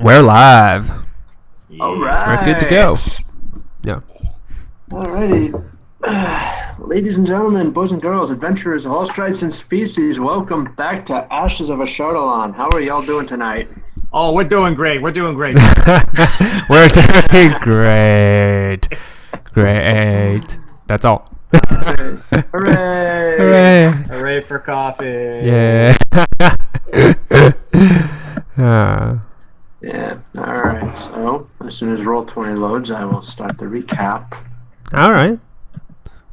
We're live. All right. We're good to go. Yeah. Alrighty. Ladies and gentlemen, boys and girls, adventurers of all stripes and species, welcome back to Ashes of a Chardalon. How are y'all doing tonight? Oh, we're doing great. We're doing great. We're doing great. Great. That's all. Hooray! Hooray. Hooray for coffee. Yeah. Yeah. Alright, so as soon as Roll20 loads, I will start the recap. All right.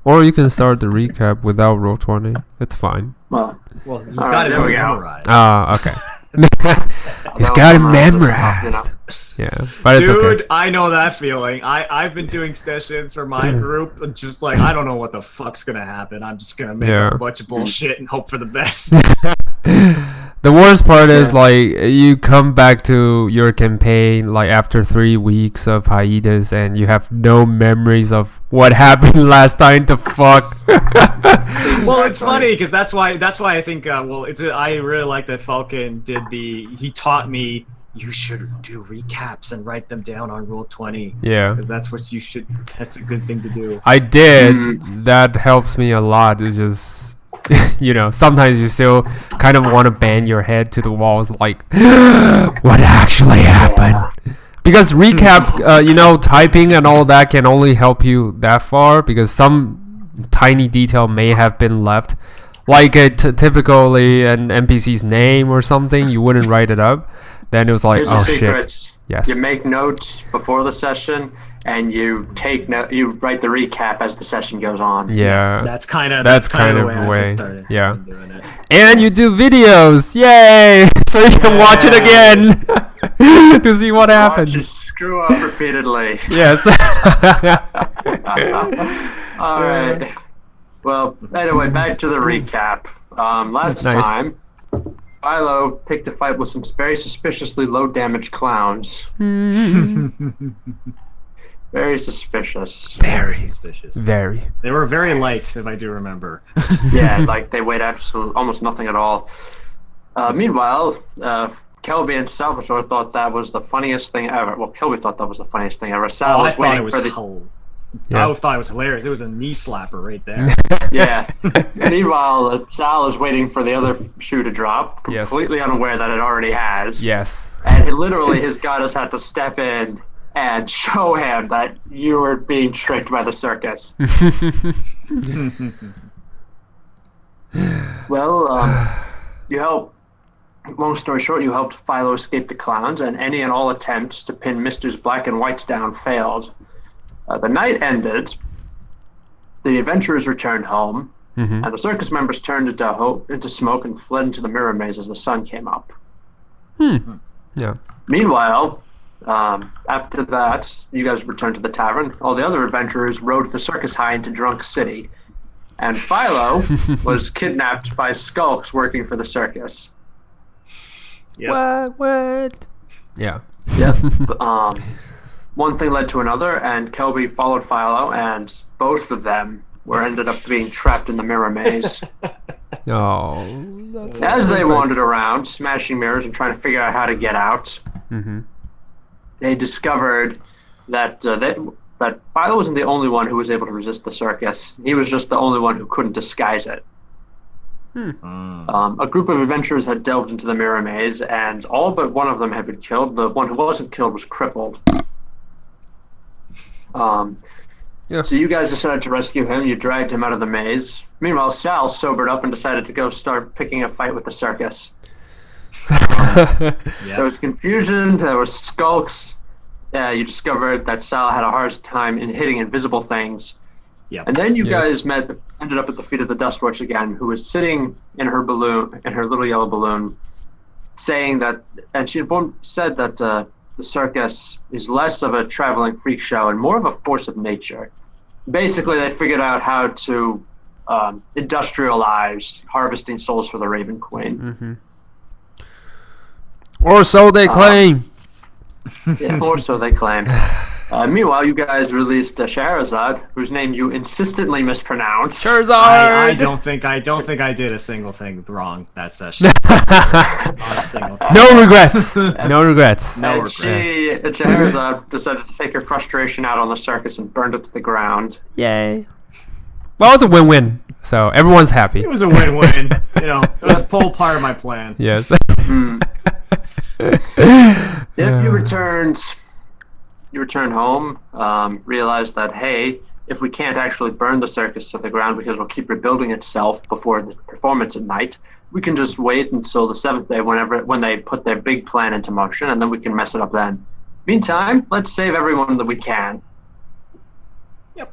Or you can start the recap without Roll20. It's fine. Well, He's got it memorized. Okay. He's got it memorized. Yeah, but it's Dude, okay. I know that feeling. I've been doing sessions for my group, just like, I don't know what the fuck's gonna happen. I'm just gonna make a bunch of bullshit and hope for the best. The worst part is like you come back to your campaign like after 3 weeks of hiatus and you have no memories of what happened last time. The fuck. Well, it's funny because that's why I think I really like that Falcon he taught me you should do recaps and write them down on Roll20. Yeah, because that's a good thing to do. I did. That helps me a lot. It's just sometimes you still kind of want to bang your head to the walls like what actually happened, because recap typing and all that can only help you that far, because some tiny detail may have been left, like typically an NPC's name or something. You wouldn't write it up, then it was like, here's oh the secret. shit. Yes, you make notes before the session and you write the recap as the session goes on. Yeah, that's kind of the way. Started Yeah, doing it. and you do videos, yay! So you can watch it again to see what happens. Just screw up repeatedly. Yes. All right. Well, anyway, back to the recap. Last time, Philo picked a fight with some very suspiciously low-damage clowns. Very suspicious. Very suspicious. Very. They were very light, if I do remember. Yeah, like they weighed almost nothing at all. Meanwhile, Kelby and Salvatore thought that was the funniest thing ever. Well, Kelby thought that was the funniest thing ever. Sal was waiting for the... I thought it was hilarious. It was a knee slapper right there. Yeah. Meanwhile, Sal is waiting for the other shoe to drop, completely unaware that it already has. Yes. And his goddess had to step in and show him that you were being tricked by the circus. Well, you helped. Long story short, you helped Philo escape the clowns, and any and all attempts to pin Misters Black and White down failed. The night ended. The adventurers returned home, and the circus members turned into smoke and fled into the mirror maze as the sun came up. Yeah. Meanwhile, after that, you guys returned to the tavern. All the other adventurers rode the circus high into Drunk City, and Philo was kidnapped by skulks working for the circus. Yep. What? Yeah. Yep. One thing led to another, and Kelby followed Philo, and both of them ended up being trapped in the mirror maze. Oh. As they wandered around, smashing mirrors and trying to figure out how to get out, they discovered that that Philo wasn't the only one who was able to resist the circus. He was just the only one who couldn't disguise it. A group of adventurers had delved into the mirror maze, and all but one of them had been killed. The one who wasn't killed was crippled. So you guys decided to rescue him. You dragged him out of the maze. Meanwhile, Sal sobered up and decided to go start picking a fight with the circus. There was confusion. There was skulks. You discovered that Sal had a hard time in hitting invisible things. Yep. And then you guys ended up at the feet of the Dust Witch again, who was sitting in her balloon, in her little yellow balloon, saying that, and she said that the circus is less of a traveling freak show and more of a force of nature. Basically, they figured out how to industrialize harvesting souls for the Raven Queen. Or so they claim. Yeah, or so they claim. Meanwhile, you guys released Scheherazade, whose name you insistently mispronounced. Charizard. I don't think I did a single thing wrong that session. Not a single thing. No regrets. No regrets. No And Scheherazade decided to take her frustration out on the circus and burned it to the ground. Yay. Well, it's a win-win. So everyone's happy. It was a win-win. You know, it was a whole part of my plan. Yes. Yep, you returned home, realized that, hey, if we can't actually burn the circus to the ground because it'll keep rebuilding itself before the performance at night, we can just wait until the 7th day when they put their big plan into motion, and then we can mess it up then. Meantime, let's save everyone that we can. Yep.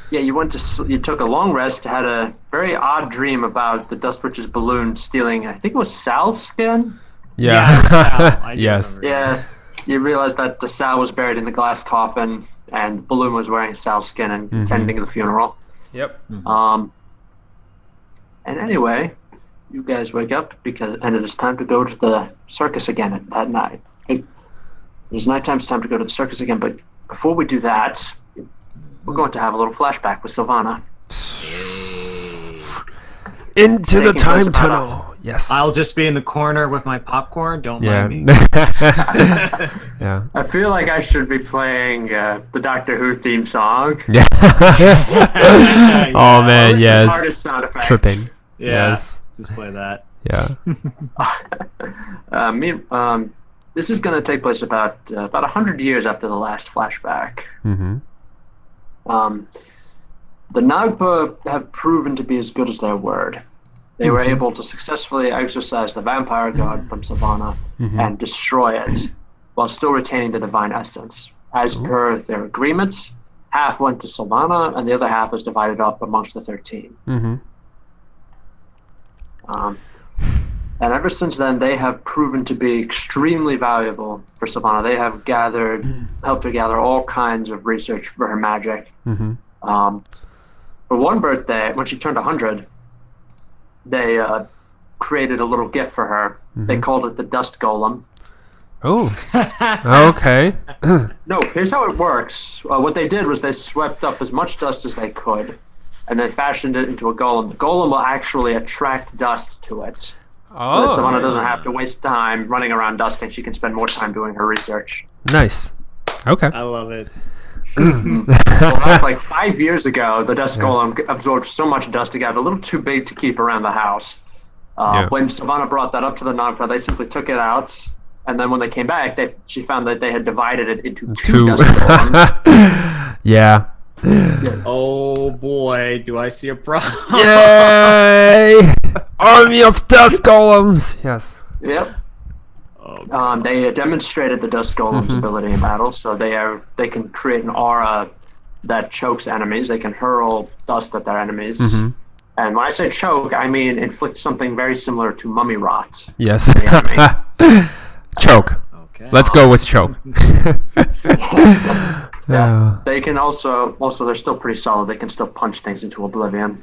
Yeah, you took a long rest, had a very odd dream about the Dust Witch's balloon stealing, I think it was Sal's skin? Yeah. Sal, I do Yes. remember that. Yeah, you realized that the Sal was buried in the glass coffin, and the balloon was wearing Sal's skin and attending the funeral. Yep. And anyway, you guys wake up and it is time to go to the circus again at night. It's nighttime, it's time to go to the circus again, but before we do that, we're going to have a little flashback with Sylvana. Into the Taking place time about tunnel. Yes. I'll just be in the corner with my popcorn. Don't mind me. Yeah. I feel like I should be playing the Doctor Who theme song. Yeah. Oh man, It's the yes. hardest sound effect. Tripping. Yeah. Yes. Just play that. Yeah. This is going to take place about 100 years after the last flashback. Mm-hmm. The Nagpa have proven to be as good as their word. They were able to successfully exorcise the vampire god from Savannah and destroy it, while still retaining the divine essence. As per their agreements, half went to Savannah, and the other half was divided up amongst the 13. Mm-hmm. And ever since then, they have proven to be extremely valuable for Savannah. They have helped her gather all kinds of research for her magic. Mm-hmm. For one birthday, when she turned 100, they created a little gift for her. They called it the Dust Golem. Oh. Okay. No, here's how it works. What they did was they swept up as much dust as they could, and they fashioned it into a golem. The golem will actually attract dust to it. So that Savannah doesn't have to waste time running around dusting. She can spend more time doing her research. Nice. Okay. I love it. Well, that's like 5 years ago, the dust golem absorbed so much dust it got a little too big to keep around the house. When Savannah brought that up to the Nagpa, they simply took it out, and then when they came back, she found that they had divided it into two dust golems. Yeah. Oh boy, do I see a problem. Yay! Army of dust golems. Yes. Yep. They demonstrated the dust golem's ability in battle, so they can create an aura that chokes enemies. They can hurl dust at their enemies. And when I say choke, I mean inflict something very similar to mummy rot. Yes. Choke. Okay. Let's go with choke. Yeah. They can also they're still pretty solid. They can still punch things into oblivion.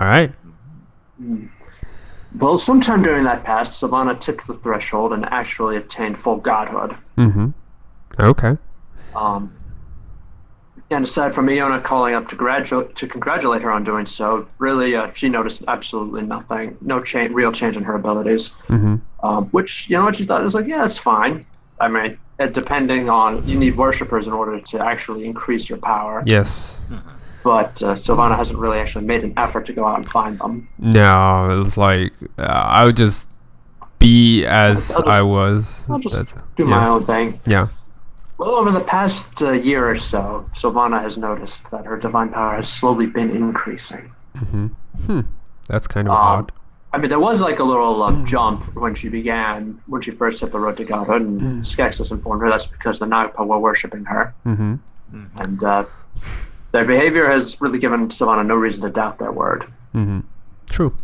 All right. Well, sometime during that past, Savannah tipped the threshold and actually attained full godhood. Okay. And aside from Iona calling up to congratulate her on doing so, really she noticed absolutely nothing, no real change in her abilities. Which, you know what she thought, it was like, yeah, it's fine. I mean, depending on, you need worshippers in order to actually increase your power. Yes. But Sylvana hasn't really actually made an effort to go out and find them. No, it's like I would just be as I was. I'll just do my own thing. Yeah. Well, over the past year or so, Sylvana has noticed that her divine power has slowly been increasing. That's kind of odd. I mean, there was like a little jump when she first hit the road to godhood, and Skeksis informed her that's because the Nagpa were worshipping her. And their behavior has really given Sylvana no reason to doubt their word. True.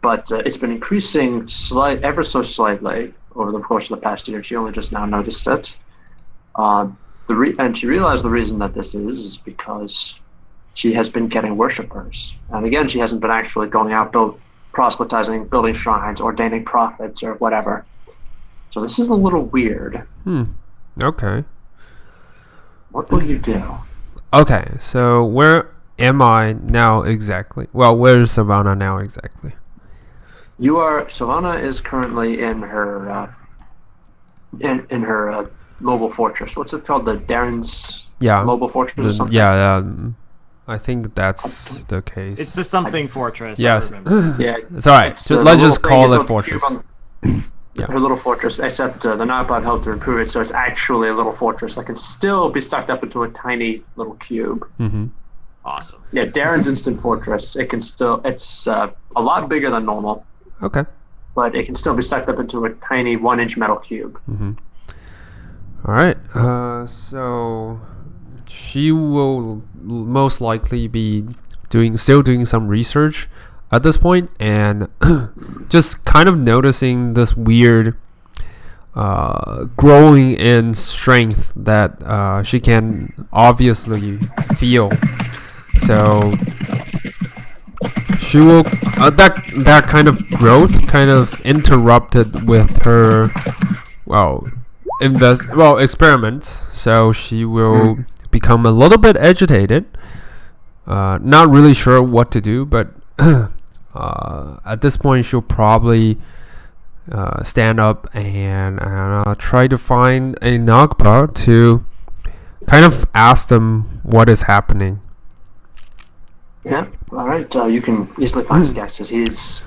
But it's been increasing ever so slightly over the course of the past year. She only just now noticed it. And she realized the reason that this is because she has been getting worshippers. And again, she hasn't been actually going out proselytizing, building shrines, ordaining prophets, or whatever. So this is a little weird. Okay. What will you do? Okay, so where am I now exactly? Well, where's Savannah now exactly? Savannah is currently in her mobile fortress. What's it called? The Darren's Yeah. mobile fortress or something? Yeah, I think that's the case. It's the something fortress. Yes. I remember. Yeah, It's alright. it's, Let's the just little call thing, it you throw the fortress. cube on her little fortress, except the Nightbot helped to improve it, so it's actually a little fortress that can still be sucked up into a tiny little cube. Mm-hmm. Awesome. Yeah, Darren's instant fortress. It's a lot bigger than normal, Okay. but it can still be sucked up into a tiny 1-inch metal cube. Mm-hmm. Alright. So she will most likely be still doing some research at this point, and just kind of noticing this weird growing in strength that she can obviously feel. So she will that kind of growth kind of interrupted with her experiments. So she will become a little bit agitated, not really sure what to do, but at this point she'll probably stand up and try to find a Nagpa to kind of ask them what is happening. Yeah, alright, you can easily find some guesses. He's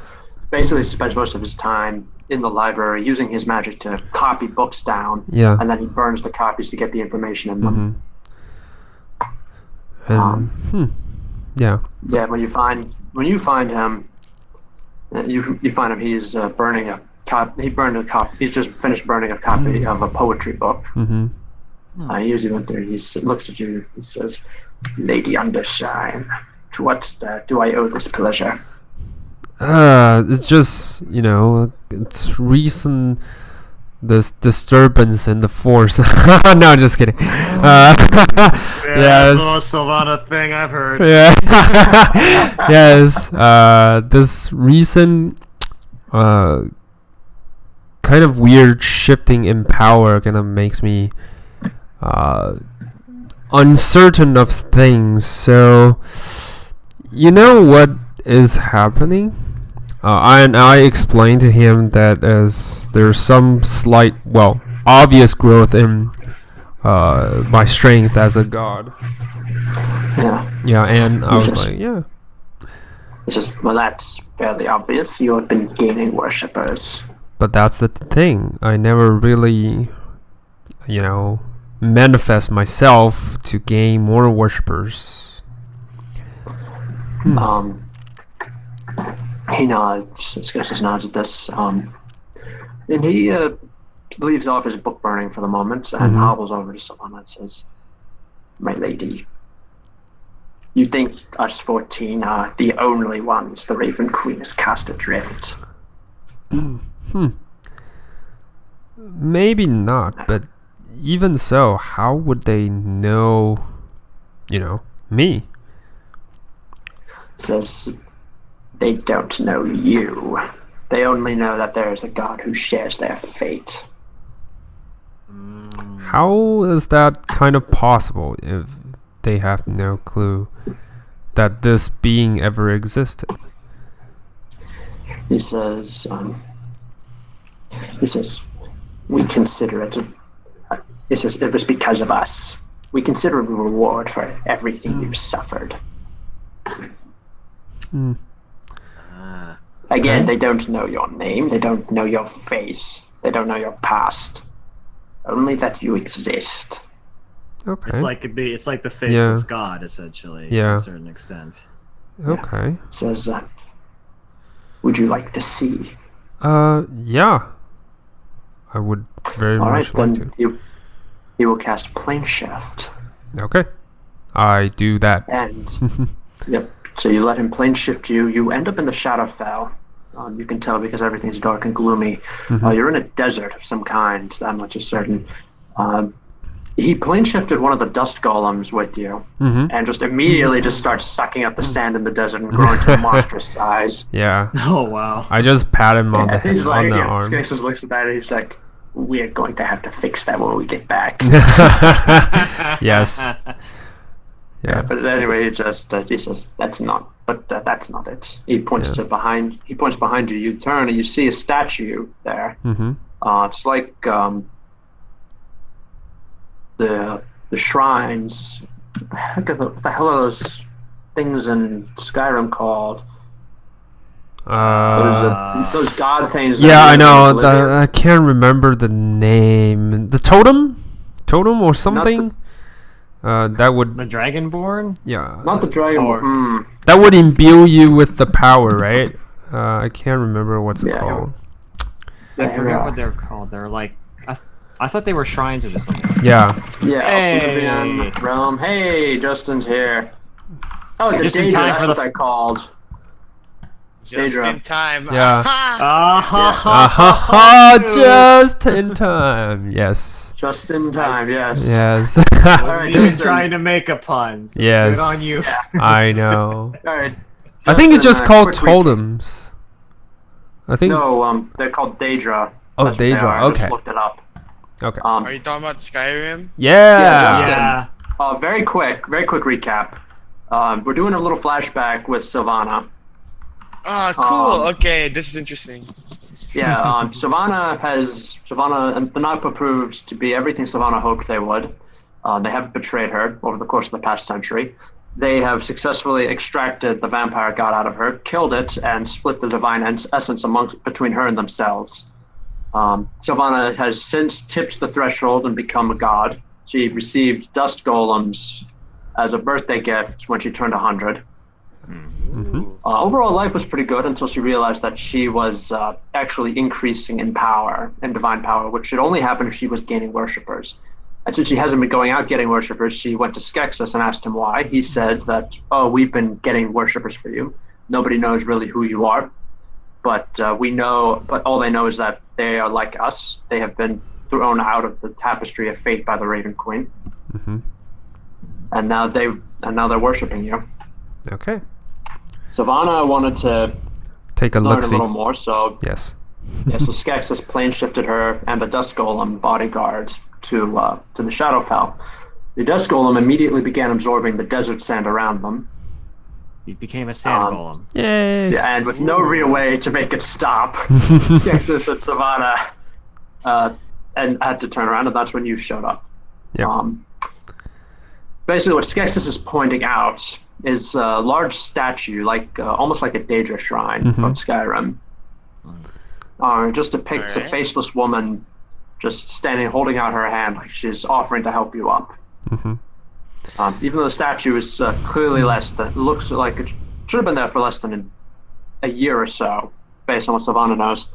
basically spends most of his time in the library using his magic to copy books down, Yeah. and then he burns the copies to get the information in them. And yeah. Yeah, when you find him, you find him. He's burning a copy. He's just finished burning a copy of a poetry book. He usually went there. He looks at you. He says, "Lady Undershine, to what do I owe this pleasure?" It's just, it's recent this disturbance in the force. No, just kidding. That's Yes. the most Sylvana thing I've heard. Yeah. Yes. This recent kind of weird shifting in power kind of makes me uncertain of things. So, you know what is happening? And I explained to him that as there's some slight, obvious growth in my strength as a god. Yeah. Yeah, and I was like, yeah. It's just, well, that's fairly obvious. You have been gaining worshippers. But that's the thing. I never really, manifest myself to gain more worshippers. He nods. Sketches nods at this. And he leaves off his book burning for the moment and hobbles over to someone and says, "My lady, you think us 14 are the only ones the Raven Queen has cast adrift?" Maybe not, but even so, how would they know, me? Says, "They don't know you. They only know that there is a god who shares their fate." How is that kind of possible if they have no clue that this being ever existed? He says, "We consider it. He says, it was because of us. We consider it a reward for everything you've suffered." Again, they don't know your name. They don't know your face. They don't know your past. Only that you exist. Okay. It's like the faceless god, essentially, to a certain extent. Okay. Says, "Would you like to see?" Yeah. I would very much like to. He will cast Plane Shift. Okay. I do that. And, yep. So you let him plane shift you. You end up in the Shadowfell. You can tell because everything's dark and gloomy. You're in a desert of some kind. That much is certain. He plane shifted one of the dust golems with you, and just immediately just starts sucking up the sand in the desert and growing to a monstrous size. Yeah. Oh wow! I just pat him on the head, He's like, on the arm. Skexus looks at that and he's like, we're going to have to fix that when we get back. Yes. Yeah. But anyway, he says, that's not it. He points to behind. He points behind you. You turn and you see a statue there. Mm-hmm. It's like the shrines. What the hell are those things in Skyrim called? Those god things. Yeah, I know. I can't remember the name. The totem or something. That would. The Dragonborn? Yeah. Not the Dragonborn. That would imbue you with the power, right? I can't remember what's it called. I forget what they're called. They're like, I thought they were shrines or just something. Yeah. Yeah. Hey. Oblivion Realm. Hey, Justin's here. Oh, the Just in Daedra, time that's for what the they're called. Just Daedra. in time. Yeah. Ah, Just in time. Yes. Just in time, yes. Yes. I All wasn't right, even Justin. trying to make a pun. So Yes. Good on you. I know. All right. I think it's just Justin, called quick totems. I think. No, they're called Daedra. Oh, That's what they Daedra, are. I just okay. looked it up. Okay. Are you talking about Skyrim? Yeah. Justin. Yeah. Very quick recap. We're doing a little flashback with Sylvana. Ah, cool. Okay, this is interesting. Yeah, Sylvana, and the Nagpa proved to be everything Sylvana hoped they would. They have betrayed her over the course of the past century. They have successfully extracted the vampire god out of her, killed it, and split the divine essence between her and themselves. Sylvana has since tipped the threshold and become a god. She received dust golems as a birthday gift when she turned 100. Mm-hmm. Overall, life was pretty good until she realized that she was actually increasing in power, in divine power, which should only happen if she was gaining worshippers. And since she hasn't been going out getting worshippers, she went to Skeksis and asked him why. He said that, we've been getting worshippers for you. Nobody knows really who you are, but we know. But all they know is that they are like us. They have been thrown out of the tapestry of fate by the Raven Queen, and now they're worshiping you. Okay. Sylvana wanted to Take a learn a look-see. little more, so Yes. so Skeksis plane shifted her and the Dust Golem bodyguard to the Shadowfell. The Dust Golem immediately began absorbing the desert sand around them. He became a sand golem. Yay. Yeah, and with no real way to make it stop, Skeksis and Sylvana and had to turn around, and that's when you showed up. Yeah. Basically, what Skeksis is pointing out is a large statue, almost like a Daedra shrine from Skyrim. Just depicts a faceless woman just standing, holding out her hand like she's offering to help you up. Even though the statue is clearly looks like it should have been there for less than a year or so, based on what Sylvana knows.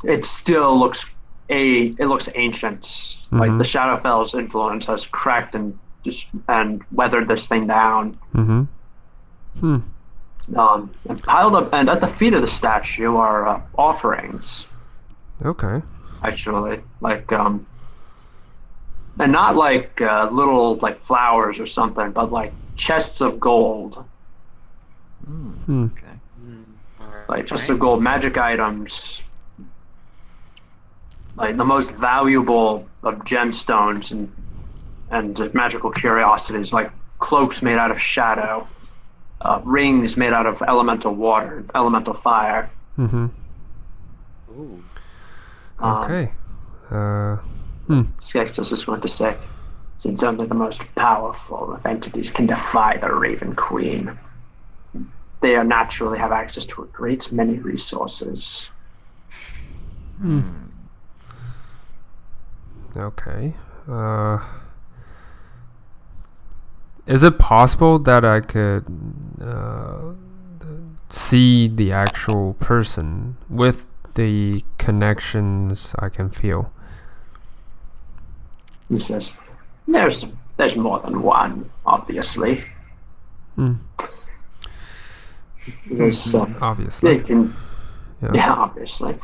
It still looks ancient. Like the Shadowfell's influence has cracked and weathered this thing down. And piled up, and at the feet of the statue are offerings. Okay. Actually, and not like little flowers or something, but like chests of gold. Okay. Like chests of gold, magic items, like the most valuable of gemstones and magical curiosities, like cloaks made out of shadow, rings made out of elemental water, elemental fire. Ooh. Okay. Skeksis is going to say, since only the most powerful of entities can defy the Raven Queen, they naturally have access to a great many resources. Okay. Is it possible that I could see the actual person with the connections I can feel? He says, there's more than one, obviously. There's, Obviously. they can, Yeah. yeah, obviously.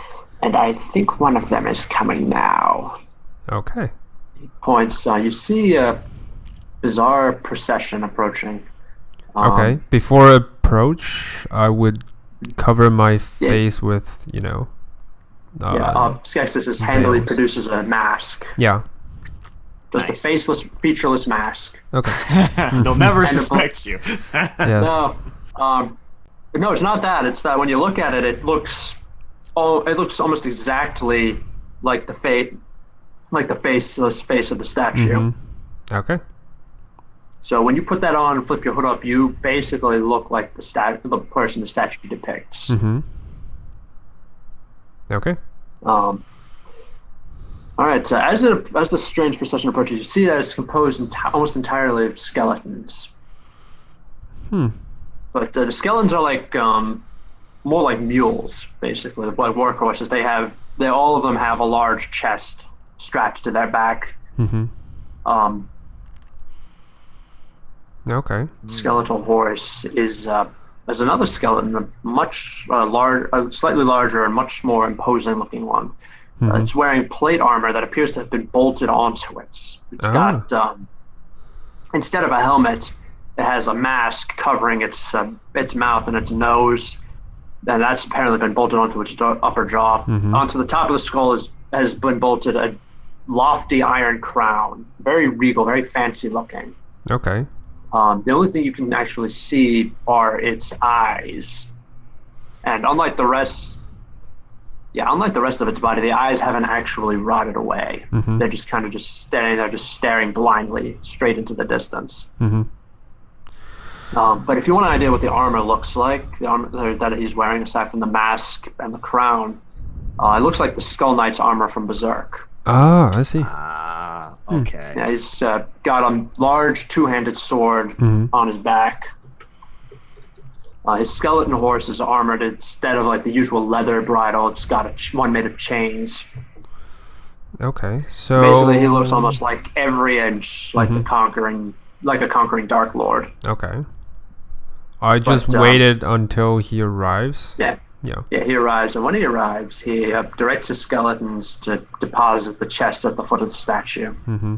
And I think one of them is coming now. Okay. He points, you see a bizarre procession approaching. Okay. Before approach, I would cover my face with, Skeksis handily veils. produces a mask. Yeah. Just Nice. a faceless, featureless mask. Okay. They'll never And a suspect you. Yes. No, but no, it's not that. It's that when you look at it, it looks almost exactly like the faceless face of the statue. Mm-hmm. Okay. So when you put that on and flip your hood up, you basically look like the person the statue depicts. Mm-hmm. Okay. All right. So as the strange procession approaches, you see that it's composed almost entirely of skeletons. But the skeletons are like more like mules, basically, like workhorses. All of them have a large chest strapped to their back. Mm-hmm. Okay. Skeletal horse is another skeleton, a much slightly larger and much more imposing looking one. Mm-hmm. It's wearing plate armor that appears to have been bolted onto it. It's got instead of a helmet, it has a mask covering its mouth and its nose, and that's apparently been bolted onto its upper jaw. Mm-hmm. Onto the top of the skull has been bolted a lofty iron crown, very regal, very fancy looking. Okay. The only thing you can actually see are its eyes, and unlike the rest of its body, the eyes haven't actually rotted away. Mm-hmm. They're just kind of just standing there, just staring blindly straight into the distance. Mm-hmm. But if you want an idea what the armor looks like, the armor that he's wearing, aside from the mask and the crown, it looks like the Skull Knight's armor from Berserk. Ah, I see. Okay. Yeah, he's got a large two-handed sword Mm-hmm. on his back. His skeleton horse is armored. Instead of like the usual leather bridle, it's got one made of chains. Okay. So Basically, he looks almost like every inch like Mm-hmm. a conquering Dark Lord. Okay. I just But, waited until he arrives. Yeah. Yeah. Yeah, he arrives, and when he arrives, he directs his skeletons to deposit the chest at the foot of the statue. Mm-hmm.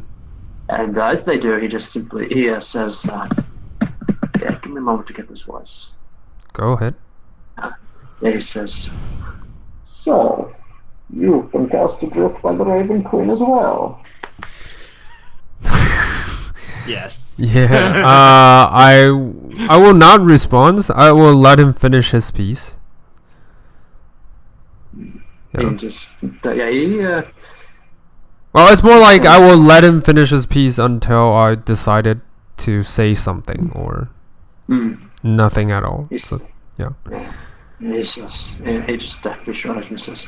And as they do, he just simply says, "Yeah, give me a moment to get this voice." Go ahead. Yeah, he says, "So, you've been cast adrift by the Raven Queen as well." Yes. Yeah. I will not respond. I will let him finish his piece. Yeah. He just, he Well, it's more like I will let him finish his piece until I decided to say something or nothing at all. So, yeah. he says, he just shrugs and says,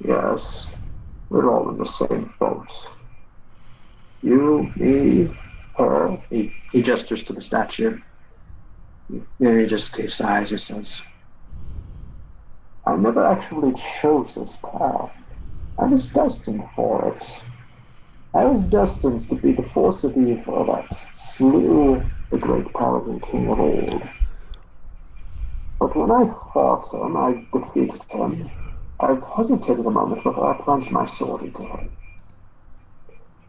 "Yes, we're all in the same boat. You, me, her." He gestures to the statue. He just sighs. He says, "I never actually chose this path. I was destined for it. I was destined to be the force of evil that slew the great paladin king of old. But when I fought him, I defeated him. I hesitated a moment before I plunged my sword into him.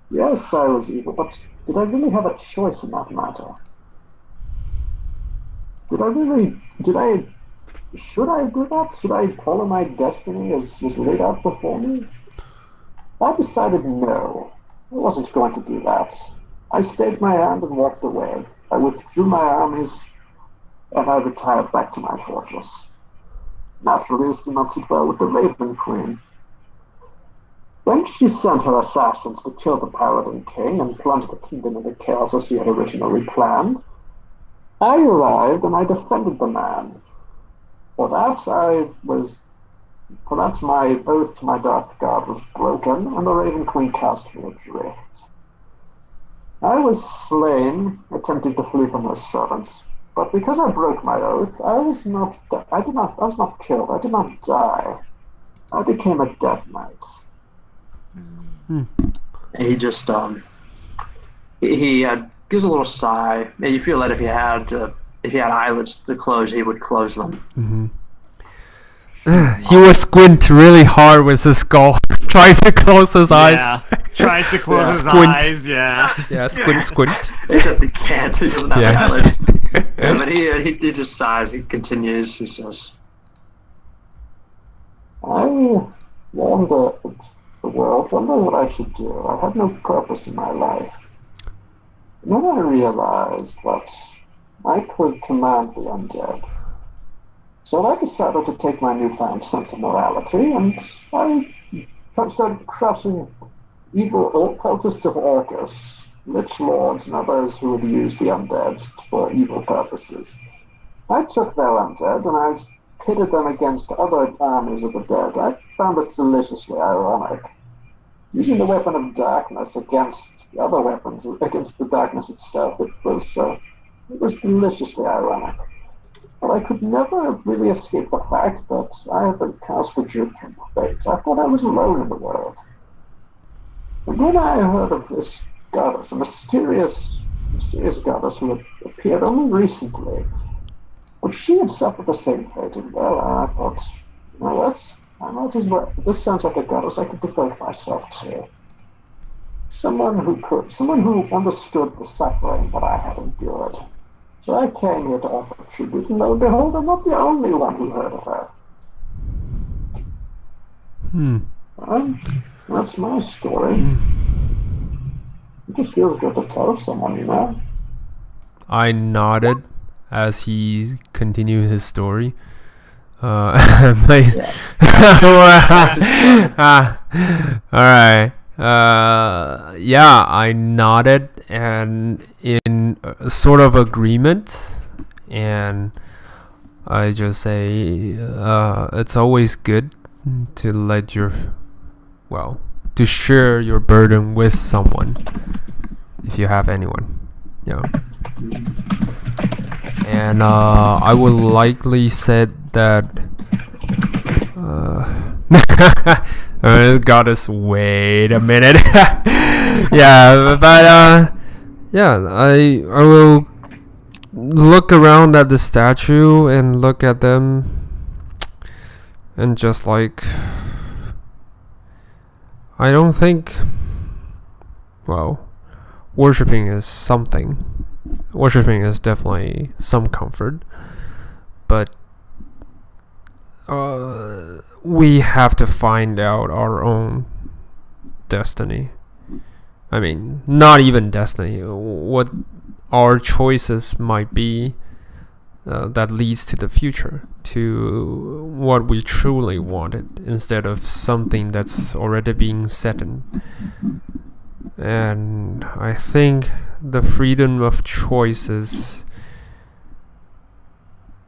Yes, I was evil, but did I really have a choice in that matter? Should I do that? Should I follow my destiny as was laid out before me? I decided no. I wasn't going to do that. I stayed my hand and walked away. I withdrew my armies, and I retired back to my fortress. Naturally, this did not sit well with the Raven Queen. When she sent her assassins to kill the Paladin King and plunge the kingdom into chaos as she had originally planned, I arrived and I defended the man. For that, my oath to my dark god was broken, and the Raven Queen cast me adrift. I was slain, attempting to flee from her servants, but because I broke my oath, I was not killed. I did not die. I became a death knight." He just he gives a little sigh, and you feel that if he had eyelids to close, he would close them. He would squint really hard with his skull, trying to close his eyes. Yeah. Tries to close his Squint. eyes, yeah. Yeah, squint. Except he can't. He doesn't have Yeah. eyelids. Yeah, but he just sighs. He continues. He says, "I wandered the world, wondering what I should do. I had no purpose in my life. And then I realized that I could command the undead. So I decided to take my newfound sense of morality, and I started crushing evil cultists of Orcus, lich lords, and others who would use the undead for evil purposes. I took their undead and I pitted them against other armies of the dead. I found it deliciously ironic. Using the weapon of darkness against the other weapons, against the darkness itself, it was deliciously ironic. But I could never really escape the fact that I had been cast adrift from fate. I thought I was alone in the world. And when I heard of this goddess, a mysterious goddess who had appeared only recently, but she had suffered the same fate, and well, I thought, you know what? I might as well. This sounds like a goddess I could devote myself to. Someone who understood the suffering that I had endured. So I came here to offer tribute, and lo and behold, I'm not the only one who heard of her. And that's my story. It just feels good to tell someone, you know? I nodded as he continued his story. Alright. Yeah, I nodded and in sort of agreement, and I just say it's always good to let to share your burden with someone if you have anyone, and I would likely said that goddess, wait a minute. Yeah, but I will look around at the statue and look at them and just like, I don't think, worshipping is something. Worshipping is definitely some comfort, but we have to find out our own destiny. I mean, not even destiny, what our choices might be that leads to the future, to what we truly wanted, instead of something that's already being set in. And I think the freedom of choices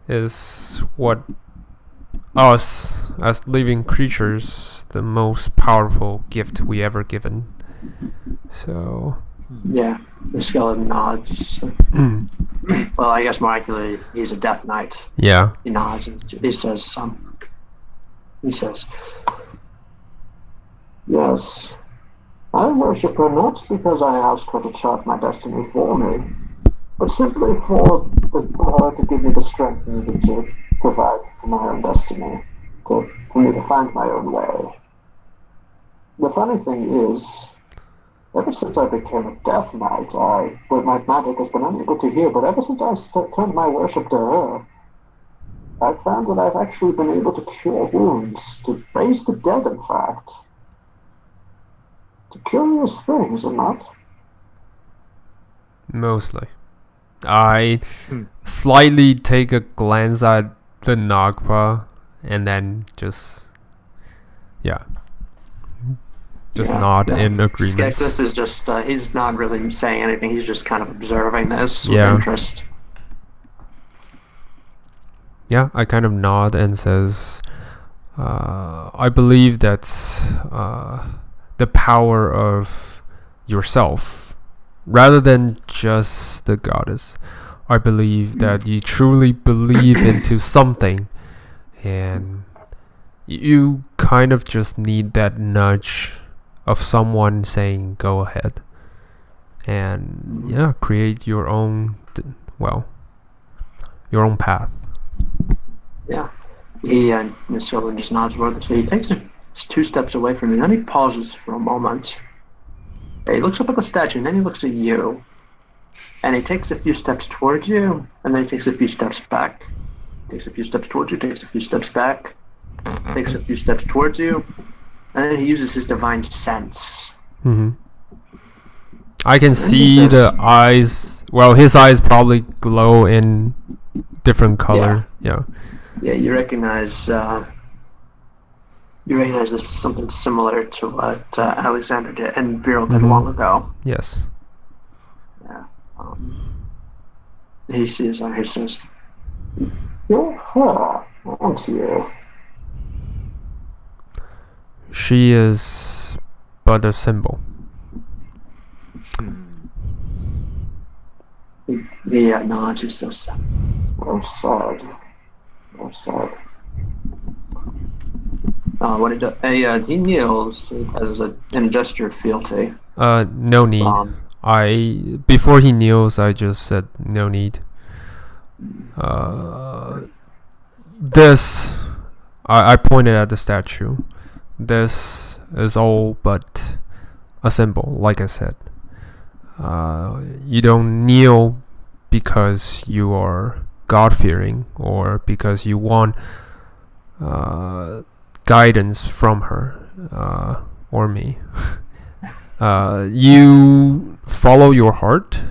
is what us as living creatures, the most powerful gift we ever given. So yeah, the skeleton nods. Well, I guess more accurately, he's a death knight. Yeah, he nods and he says, yes, I worship her not because I ask her to chart my destiny for me, but simply for her to give me the strength needed to provide for my own destiny, for me to find my own way. The funny thing is, ever since I became a death knight, my magic has been unable to heal, but ever since I turned my worship to her, I've found that I've actually been able to cure wounds, to raise the dead, in fact. It's a curious thing, is it not? mostly. I slightly take a glance at the Nagpa and then just nod in agreement. Skeksis is just, he's not really saying anything, he's just kind of observing this with Yeah. interest. Yeah, I kind of nod and says, I believe that the power of yourself, rather than just the goddess, I believe that you truly believe into something, and you kind of just need that nudge of someone saying go ahead and create your own your own path. Yeah. He Mr. just nods wordlessly. He takes 2 steps away from you, then he pauses for a moment. He looks up at the statue, and then he looks at you. And he takes a few steps towards you, and then he takes a few steps back. Takes a few steps towards you, takes a few steps back, takes a few steps towards you, And then he uses his divine sense. I can see the eyes. Well, his eyes probably glow in different color. Yeah. Yeah, you recognize this is something similar to what Alexander did and Viral did long ago. Yes. Yeah. He sees her. He says, "You're her, aren't you?" She is but a symbol. He nods. He says, "Well said. Well said." What he does, he kneels as in a gesture of fealty. No need. Before he kneels, I just said no need. This, I pointed at the statue. This is all but a symbol, like I said. You don't kneel because you are God-fearing or because you want guidance from her or me. You follow your heart,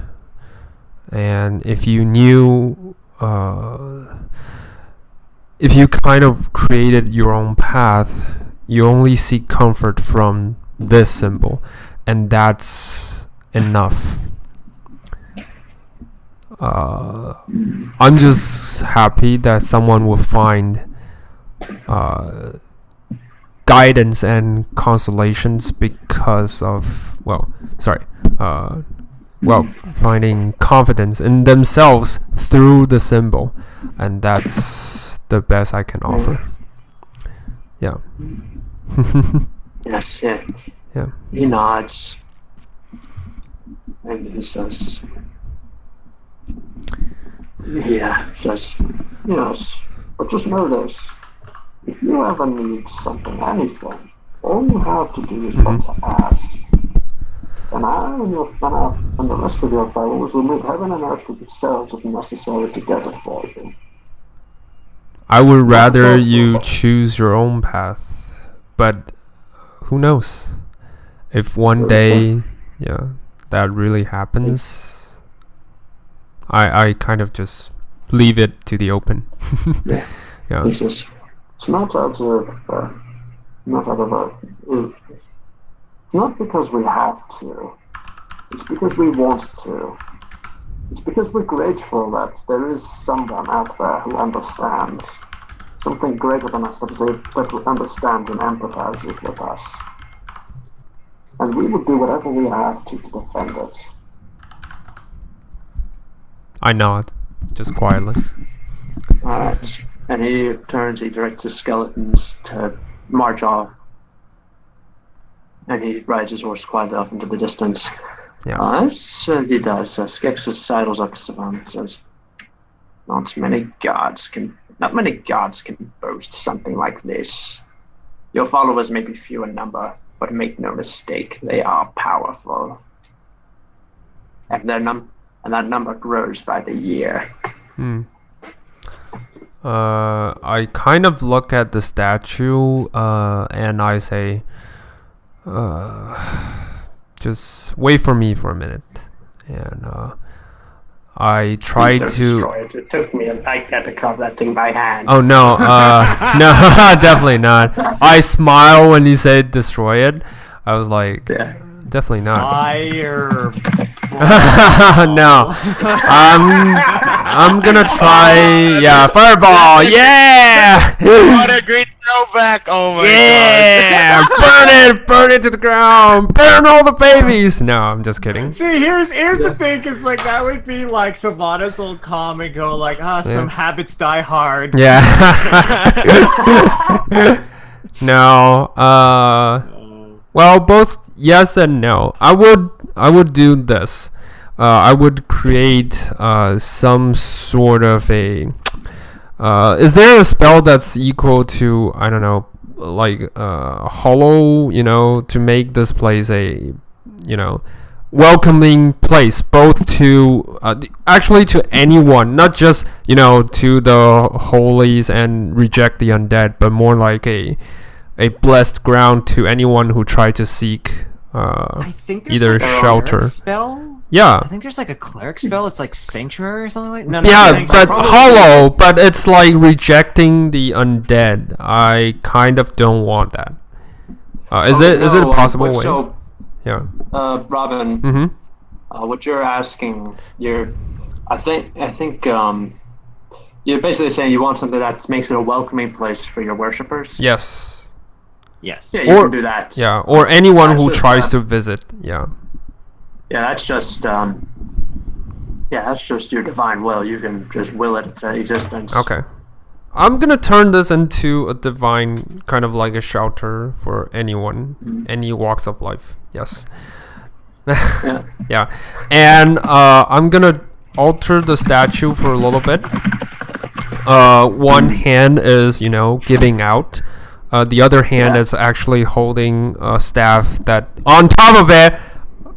and if you knew, if you kind of created your own path, you only seek comfort from this symbol, and that's enough. I'm just happy that someone will find guidance and consolations because of finding confidence in themselves through the symbol, and that's the best I can offer. Yeah. Yes, yeah. Yeah. He nods and he says, "Yes, but just know this. If you ever need something, anything, all you have to do is but to ask. And I and the rest of your followers will move heaven and earth to themselves if necessary to get it for you." I would rather you choose your own path, but who knows? If one day, that really happens, I kind of just leave it to the open. Yeah. He says, it's not because we have to. It's because we want to. It's because we're grateful that there is someone out there who understands. Something greater than us that understands and empathizes with us. And we will do whatever we have to defend it. I nod, just quietly. Alright. And he directs his skeletons to march off. And he rides his horse quietly off into the distance. Yeah. So he does. Skexus sidles up to Savannah and says, Not many gods can boast something like this. Your followers may be few in number, but make no mistake, they are powerful. And that number grows by the year. I kind of look at the statue and I say, just wait for me for a minute. And I tried to destroy it. It took me a nightmare to carve that thing by hand. Oh no, no, definitely not. I smile when you said destroy it. I was like, definitely not. Fire. No, I'm gonna try. Yeah, fireball. Yeah. What a great throwback! Oh my god! Burn it to the ground. Burn all the babies. No, I'm just kidding. See, here's the thing, is like that would be like Savannah's old comic go like, some habits die hard. Yeah. No. Well, both yes and no. I would do this. I would create some sort of a. Is there a spell that's equal to, I don't know, like hollow? To make this place a, welcoming place, both to actually to anyone, not just to the holies and reject the undead, but more like a a blessed ground to anyone who tried to seek I think there's either like a shelter. cleric spell. Yeah. I think there's like a cleric spell. It's like sanctuary or something like. No, Yeah, not but sanctuary. hollow, but it's like rejecting the undead. I kind of don't want that. Is it a possible way? So, Yeah. Robin, Mm-hmm. what you're asking, I think, you're basically saying you want something that makes it a welcoming place for your worshippers. Yes. Yes. Yeah, you Or- can do that. Yeah, or anyone That's who just, tries to visit. Yeah. Yeah, that's just your divine will. You can just will it into existence. Okay. I'm gonna turn this into a divine kind of like a shelter for anyone, any walks of life. Yes. Yeah. Yeah. And I'm gonna alter the statue for a little bit. One hand is, giving out. The other hand is actually holding a staff that, on top of it,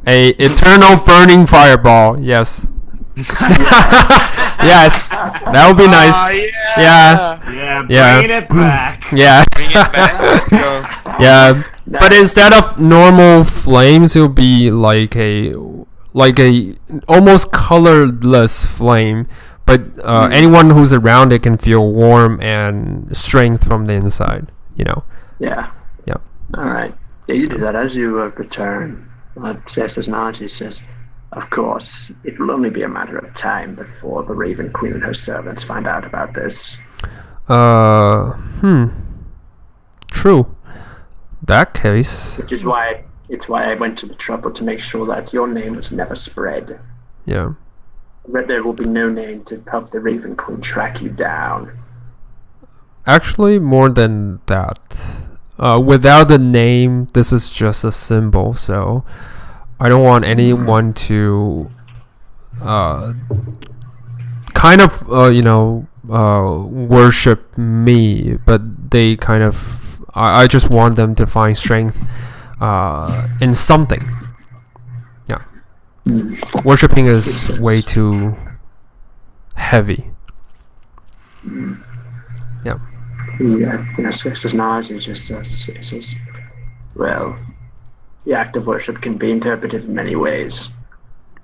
a eternal burning fireball. Yes. Yes. That would be nice. Yeah. Yeah. Bringing it back. Yeah. Bring it back. Let's go. Yeah. But instead of normal flames, it'll be like a almost colorless flame. But anyone who's around it can feel warm and strength from the inside. Yeah. Yeah. All right. Yeah, you do that as you return. Says Naji says, of course, it will only be a matter of time before the Raven Queen and her servants find out about this. True. That case. Which is why I went to the trouble to make sure that your name was never spread. Yeah. That there will be no name to help the Raven Queen track you down. Actually, more than that. Without the name, this is just a symbol, so I don't want anyone to kind of worship me, but they kind of I just want them to find strength in something. Yeah. Worshipping is way too heavy. Yeah. Says Naji just says, well, the act of worship can be interpreted in many ways.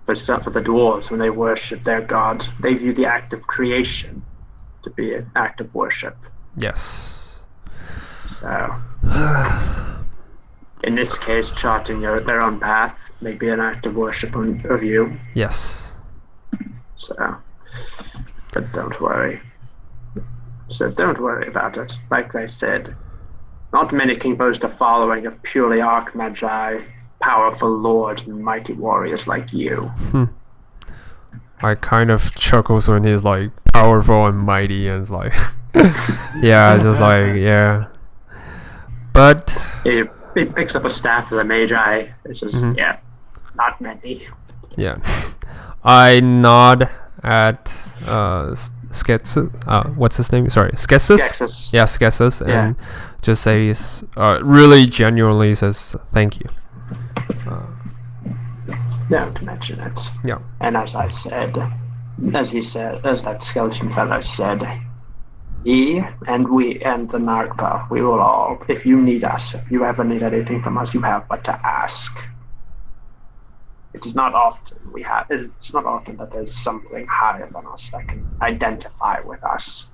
For the dwarves, when they worship their god, they view the act of creation to be an act of worship. Yes. So, in this case, charting their own path may be an act of worship of you. Yes. So, but don't worry. So don't worry about it. Like I said, not many can boast a following of purely archmagi, powerful lords and mighty warriors like you. I kind of chuckles when he's like powerful and mighty, and it's like, yeah, just like, yeah. But He picks up a staff for the magi. It's just, yeah, not many. yeah, I nod at Sketsus. What's his name? Sorry, Sketsus. Skexus. Yeah, Sketsus, Yeah. and just says, really genuinely says thank you. Don't mention it. Yeah. And as that skeleton fellow said, he and we and the Nargpa, we will all, if you need us, if you ever need anything from us, you have but to ask. It's not often that there's something higher than us that can identify with us.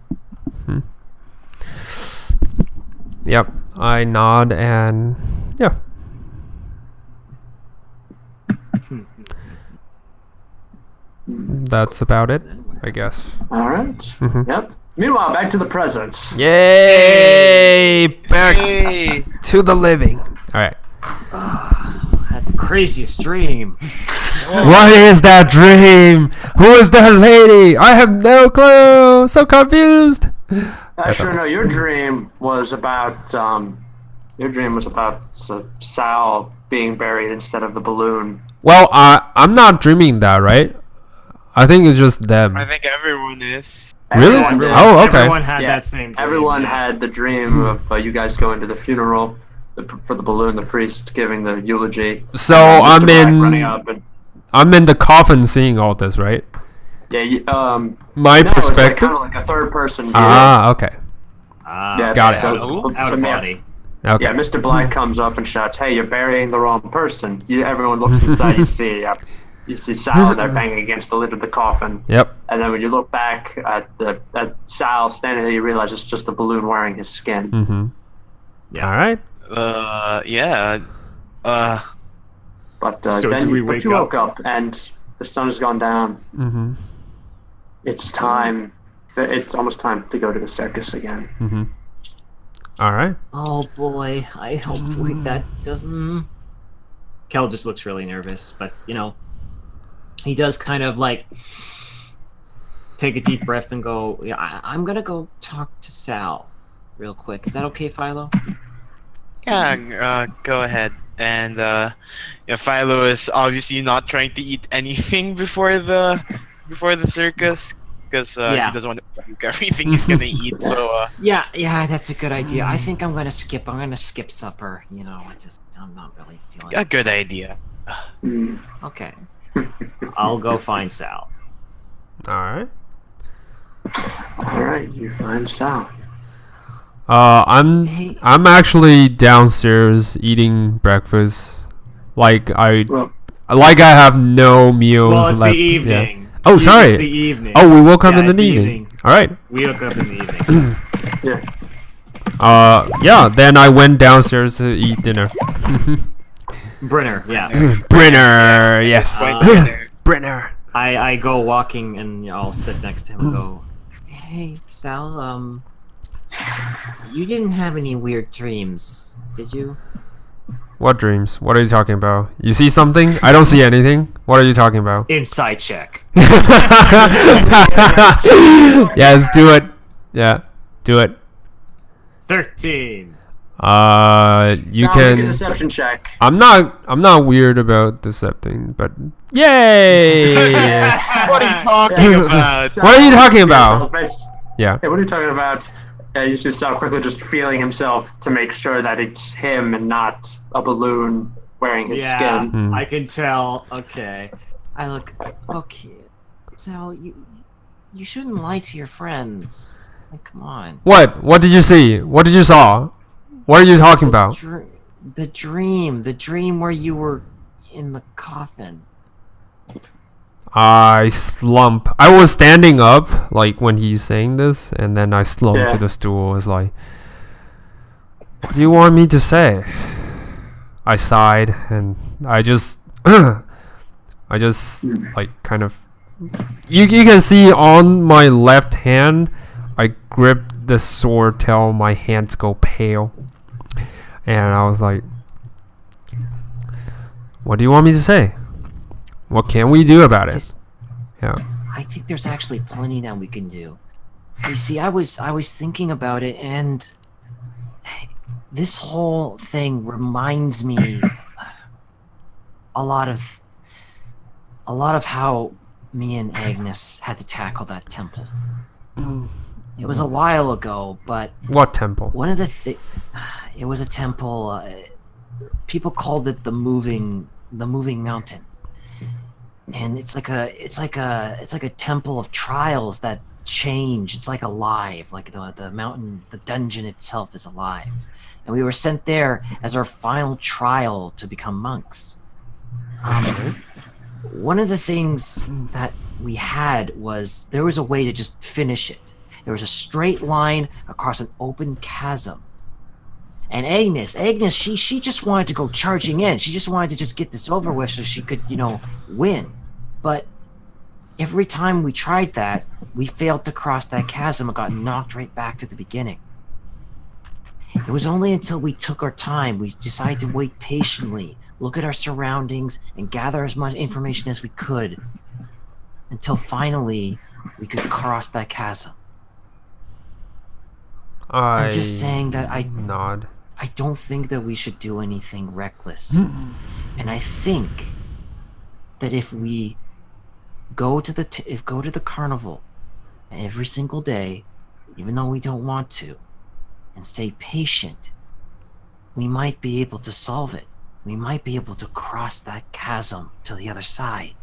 Yep. I nod and yeah. That's about it, I guess. All right. Yep. Meanwhile, back to the present. Yay! Back Hey. to the living. All right. Had the craziest dream. What is that dream? Who is that lady? I have no clue. So confused. Sure. No, your dream was about Sal being buried instead of the balloon. Well, I'm not dreaming that, right? I think it's just them. I think everyone is. Really? Everyone did. Oh, okay. Everyone had Yeah, that same dream. Everyone had the dream of you guys going to the funeral for the balloon, the priest giving the eulogy. So and Mr. Black running up and I'm in the coffin seeing all this, right? yeah. My No, it's like perspective. kind of like a third person view. Ah, okay. Ah, Yeah, got it. So, Ooh, from out of your- body. Okay. Yeah, Mr. Black comes up and shouts, "Hey, you're burying the wrong person." Everyone looks inside. You see Sal there banging against the lid of the coffin. Yep. And then when you look back at Sal standing there, you realize it's just a balloon wearing his skin. Mm-hmm. Yeah. All right. Yeah. But So then do we you wake woke up and the sun has gone down. Mm-hmm. It's time. It's almost time to go to the circus again. Mm-hmm. All right. Oh boy, I hope that doesn't. Kel just looks really nervous, but he does kind of like take a deep breath and go, "Yeah, I'm gonna go talk to Sal, real quick. Is that okay, Philo?" Yeah, go ahead. And Philo is obviously not trying to eat anything before the circus because he doesn't want to puke everything he's gonna eat. So Yeah, that's a good idea. I think I'm gonna skip. I'm gonna skip supper. I'm not really feeling. a good idea. Okay, I'll go find Sal. All right. All right, you find Sal. I'm actually downstairs eating breakfast. Like I have no meals Well, it's left. the evening. Yeah. Oh, sorry. It's the evening. Oh, we woke up Yeah, in it's the the evening. All right. We woke up in the evening. Yeah. Yeah. Then I went downstairs to eat dinner. Brenner, yeah. Brenner, yes. Brenner. I go walking and I'll sit next to him and go, "Hey, Sal, you didn't have any weird dreams, did you?" What dreams? What are you talking about? You see something? I don't see anything. What are you talking about? Inside check. Yes, do it. Yeah, do it. 13. You Now make a can. deception check. I'm not weird about decepting, but yay! What are you talking about? What are you talking about? Yeah. Hey, what are you talking about? You see Sal quickly just feeling himself to make sure that it's him and not a balloon wearing his Yeah, skin. I can tell. Okay. I look. Okay. Sal, you shouldn't lie to your friends. Like, come on. What? What did you see? What did you saw? What are you talking about? The dream where you were in the coffin. I slump. I was standing up, like when he's saying this, and then I slumped to the stool. It's like, what do you want me to say? I sighed, and I just like kind of. You can see on my left hand, I grip the sword till my hands go pale, and I was like, what do you want me to say? What can we do about it? Yeah. I think there's actually plenty that we can do. You see, I was thinking about it, and this whole thing reminds me a lot of how me and Agnes had to tackle that temple. It was a while ago, but What temple? one of the it was a temple. People called it the moving mountain. And it's like a temple of trials that change. It's like alive, like the mountain, the dungeon itself is alive. And we were sent there as our final trial to become monks. One of the things that we had was there was a way to just finish it. There was a straight line across an open chasm. And Agnes, she just wanted to go charging in. She just wanted to just get this over with so she could, win. But every time we tried that, we failed to cross that chasm and got knocked right back to the beginning. It was only until we took our time, we decided to wait patiently, look at our surroundings, and gather as much information as we could, until finally we could cross that chasm. I'm just saying that I don't think that we should do anything reckless. And I think that if we go to the carnival every single day, even though we don't want to, and stay patient, we might be able to solve it. We might be able to cross that chasm to the other side.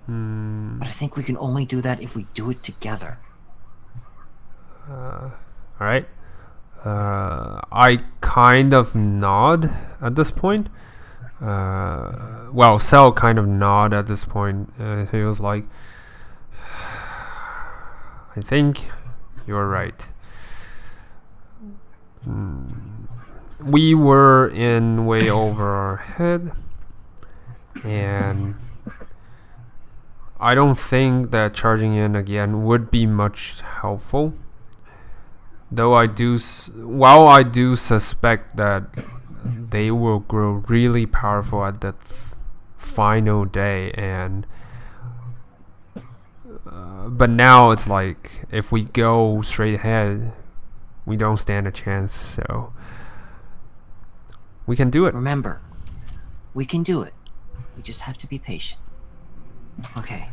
But I think we can only do that if we do it together. All right. I kind of nod at this point. Well, Cell kind of nod at this point. He was like, I think you're right. We were in way over our head, and I don't think that charging in again would be much helpful. Though while I do suspect that they will grow really powerful at that final day, and but now it's like if we go straight ahead, we don't stand a chance. So we can do it. Remember, we can do it. We just have to be patient. Okay.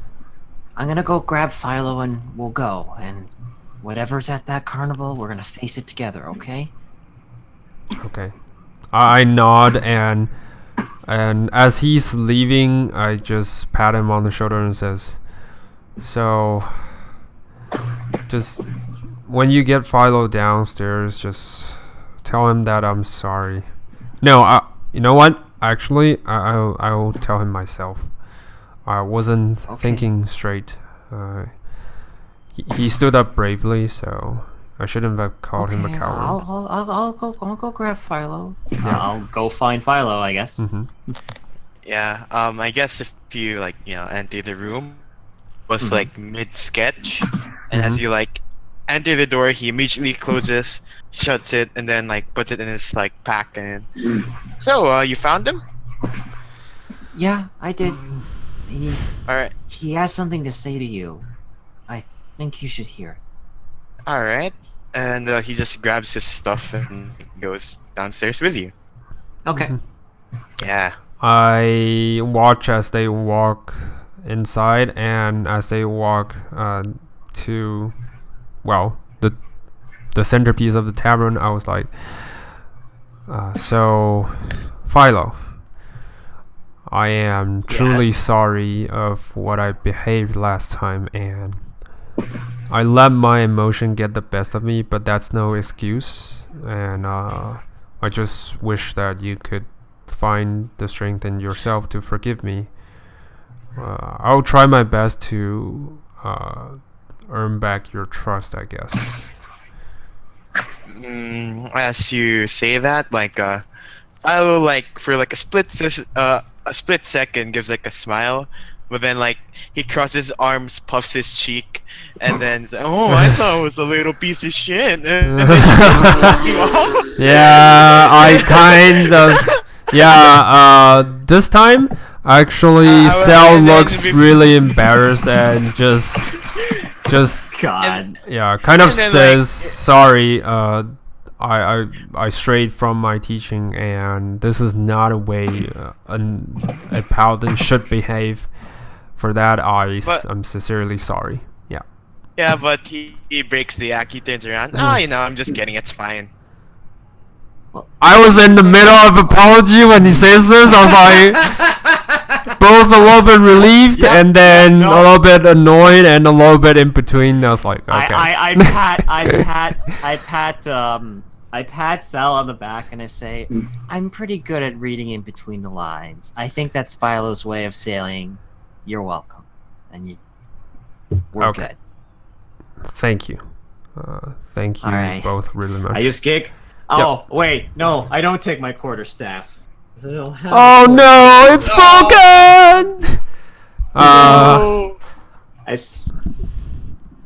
I'm gonna go grab Philo and we'll go. And whatever's at that carnival, we're gonna face it together, okay? Okay. I nod, and as he's leaving, I just pat him on the shoulder and says, so just when you get Philo downstairs, just tell him that I'm sorry. No, you know what? Actually, I will tell him myself. I wasn't thinking straight. He stood up bravely, so I shouldn't have called him a coward. I'll go grab Philo. Yeah. I'll go find Philo, I guess. Yeah. I guess if you enter the room, was like mid sketch, and as you enter the door, he immediately closes, shuts it, and then puts it in his pack. And so you found him? Yeah, I did. All right. He has something to say to you. I think you should hear it. All right. And he just grabs his stuff and goes downstairs with you. Okay. Yeah. I watch as they walk inside, and as they walk to, well, the centerpiece of the tavern, I was like, so, Philo, I am truly sorry of what I behaved last time, and I let my emotion get the best of me, but that's no excuse, and I just wish that you could find the strength in yourself to forgive me. I'll try my best to earn back your trust, I guess. As you say that, Philo, for a split second, gives a smile, but then he crosses his arms, puffs his cheek, and then says, "Oh, I thought it was a little piece of shit." And then Yeah, I kind of. Yeah, this time actually Cell looks really embarrassed and just God. yeah, kind of and then, says sorry. I strayed from my teaching, and this is not a way a paladin should behave. For that, I'm sincerely sorry. Yeah. Yeah, but he breaks the act. He turns around. I'm just kidding. It's fine. I was in the middle of apology when he says this. I was like, both a little bit relieved and then a little bit annoyed and a little bit in between. I was like, okay. I pat Sal on the back and I say, I'm pretty good at reading in between the lines. I think that's Philo's way of saying, you're welcome. And we're Okay. good. Thank you. Thank you All right. both really much. I just kick. Oh, wait, no, I don't take my quarterstaff. Oh no, it's broken!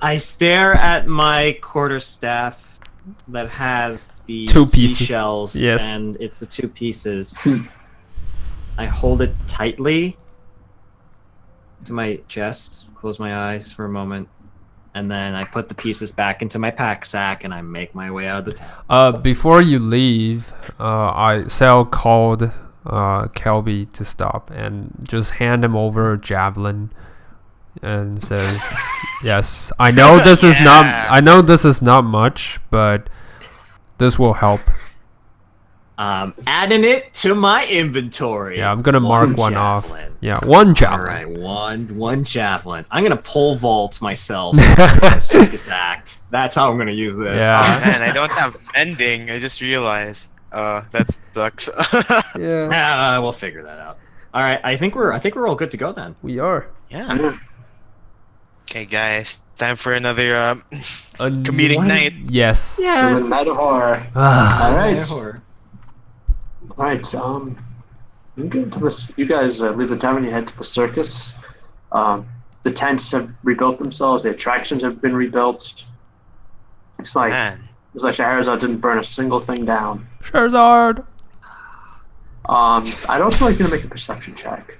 I stare at my quarterstaff that has the Two pieces. seashells, Yes. and it's the two pieces. I hold it tightly to my chest, close my eyes for a moment, and then I put the pieces back into my pack sack and I make my way out of the town. Before you leave, Cell called Kelby to stop and just hand him over a javelin and says, "Yes, I know this is not. I know this is not much, but this will help." Adding it to my inventory. Yeah, I'm gonna mark one off. javelin. Yeah, one All javelin. right, one javelin. I'm gonna pole vault myself during the circus act. That's how I'm gonna use this. Yeah. Man, I don't have mending. I just realized. That sucks. Yeah, We'll figure that out. All right, I think we're all good to go then. we are. Yeah. Okay, guys, time for another comedic night. Yes. Yeah. The night of horror. Ah. All right. All right. You go to this. You guys leave the town and you head to the circus. The tents have rebuilt themselves. The attractions have been rebuilt. It's like Man. Scheherazade didn't burn a single thing down. Charizard. I'd also like you to make a perception check.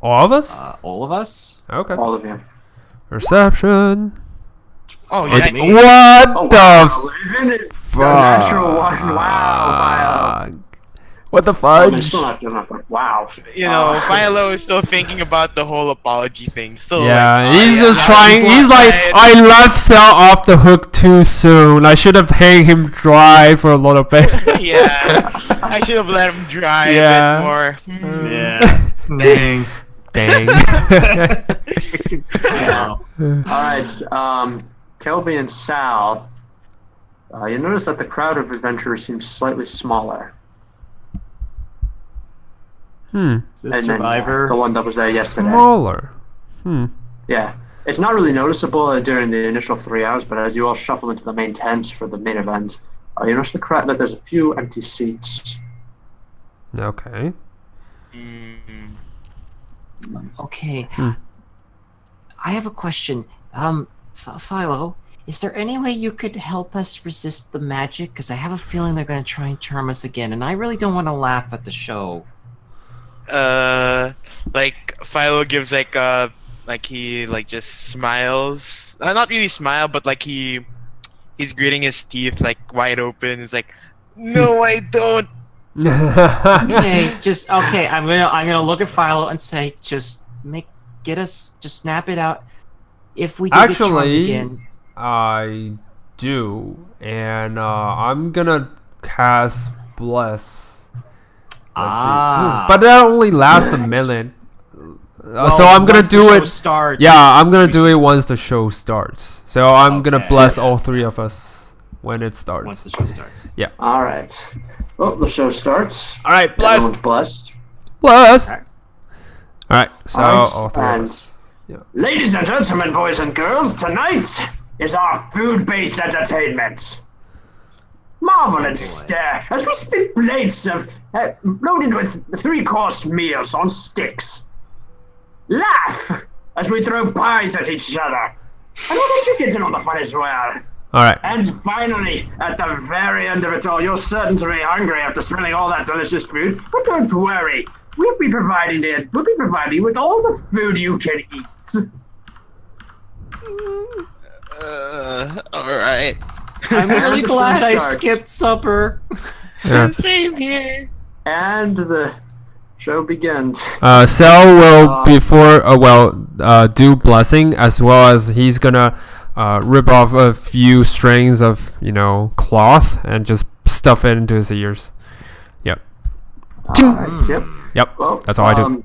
All of us? All of us? Okay. All of you. Perception. Oh yeah. What Oh, the wow. fuck? Natural one. Wow. What the I'm fudge? still not doing that, but wow. You know, Philo is still thinking about the whole apology thing. Still. Yeah, like, he's just yeah, trying. He's like, right. I left Cell off the hook too soon. I should have hanged him dry for a little bit. Yeah. I should have let him dry Yeah. a bit more. Yeah. Dang. Dang. Wow. Alright, Kelby and Sal, you notice that the crowd of adventurers seems slightly smaller. Hmm. Is this And then, Survivor? the one that was there yesterday. Smaller. Hmm. Yeah. It's not really noticeable during the initial 3 hours, but as you all shuffle into the main tent for the main event, you notice the crowd that there's a few empty seats. Okay. Mm. Okay. Hmm. I have a question. Philo, is there any way you could help us resist the magic? Because I have a feeling they're going to try and charm us again, and I really don't want to laugh at the show. Like Philo gives like he like just smiles. Not really smile, but like he's gritting his teeth like wide open. It's like, no, I don't. Okay, okay. I'm gonna look at Philo and say, just snap it out. If we do get charmed Actually, again, I do, and I'm gonna cast Bless. Let's see. But that only lasts a minute. So I'm gonna once the do show it. starts, Yeah, I'm gonna do it once the show starts. So I'm gonna Okay. bless all three of us when it starts. once the show starts. Alright. Well, the show starts. All right, bless, Everyone's blessed. bless. All Alright. right, so Alright, all three of and us. Yeah. Ladies and gentlemen, boys and girls, tonight is our food-based entertainment. Marvel and stare as we spin plates of loaded with three-course meals on sticks. Laugh as we throw pies at each other. And we'll get you getting on the fun as well. All right. And finally, at the very end of it all, you're certain to be hungry after smelling all that delicious food. But don't worry, we'll be providing you with all the food you can eat. All right. I'm really glad I Shark. skipped supper. Yeah. Same here. And the show begins. Cell will do blessing, as well as he's gonna rip off a few strings of cloth and just stuff it into his ears. Yep. Alright, yep. Yep. Well, That's all I do.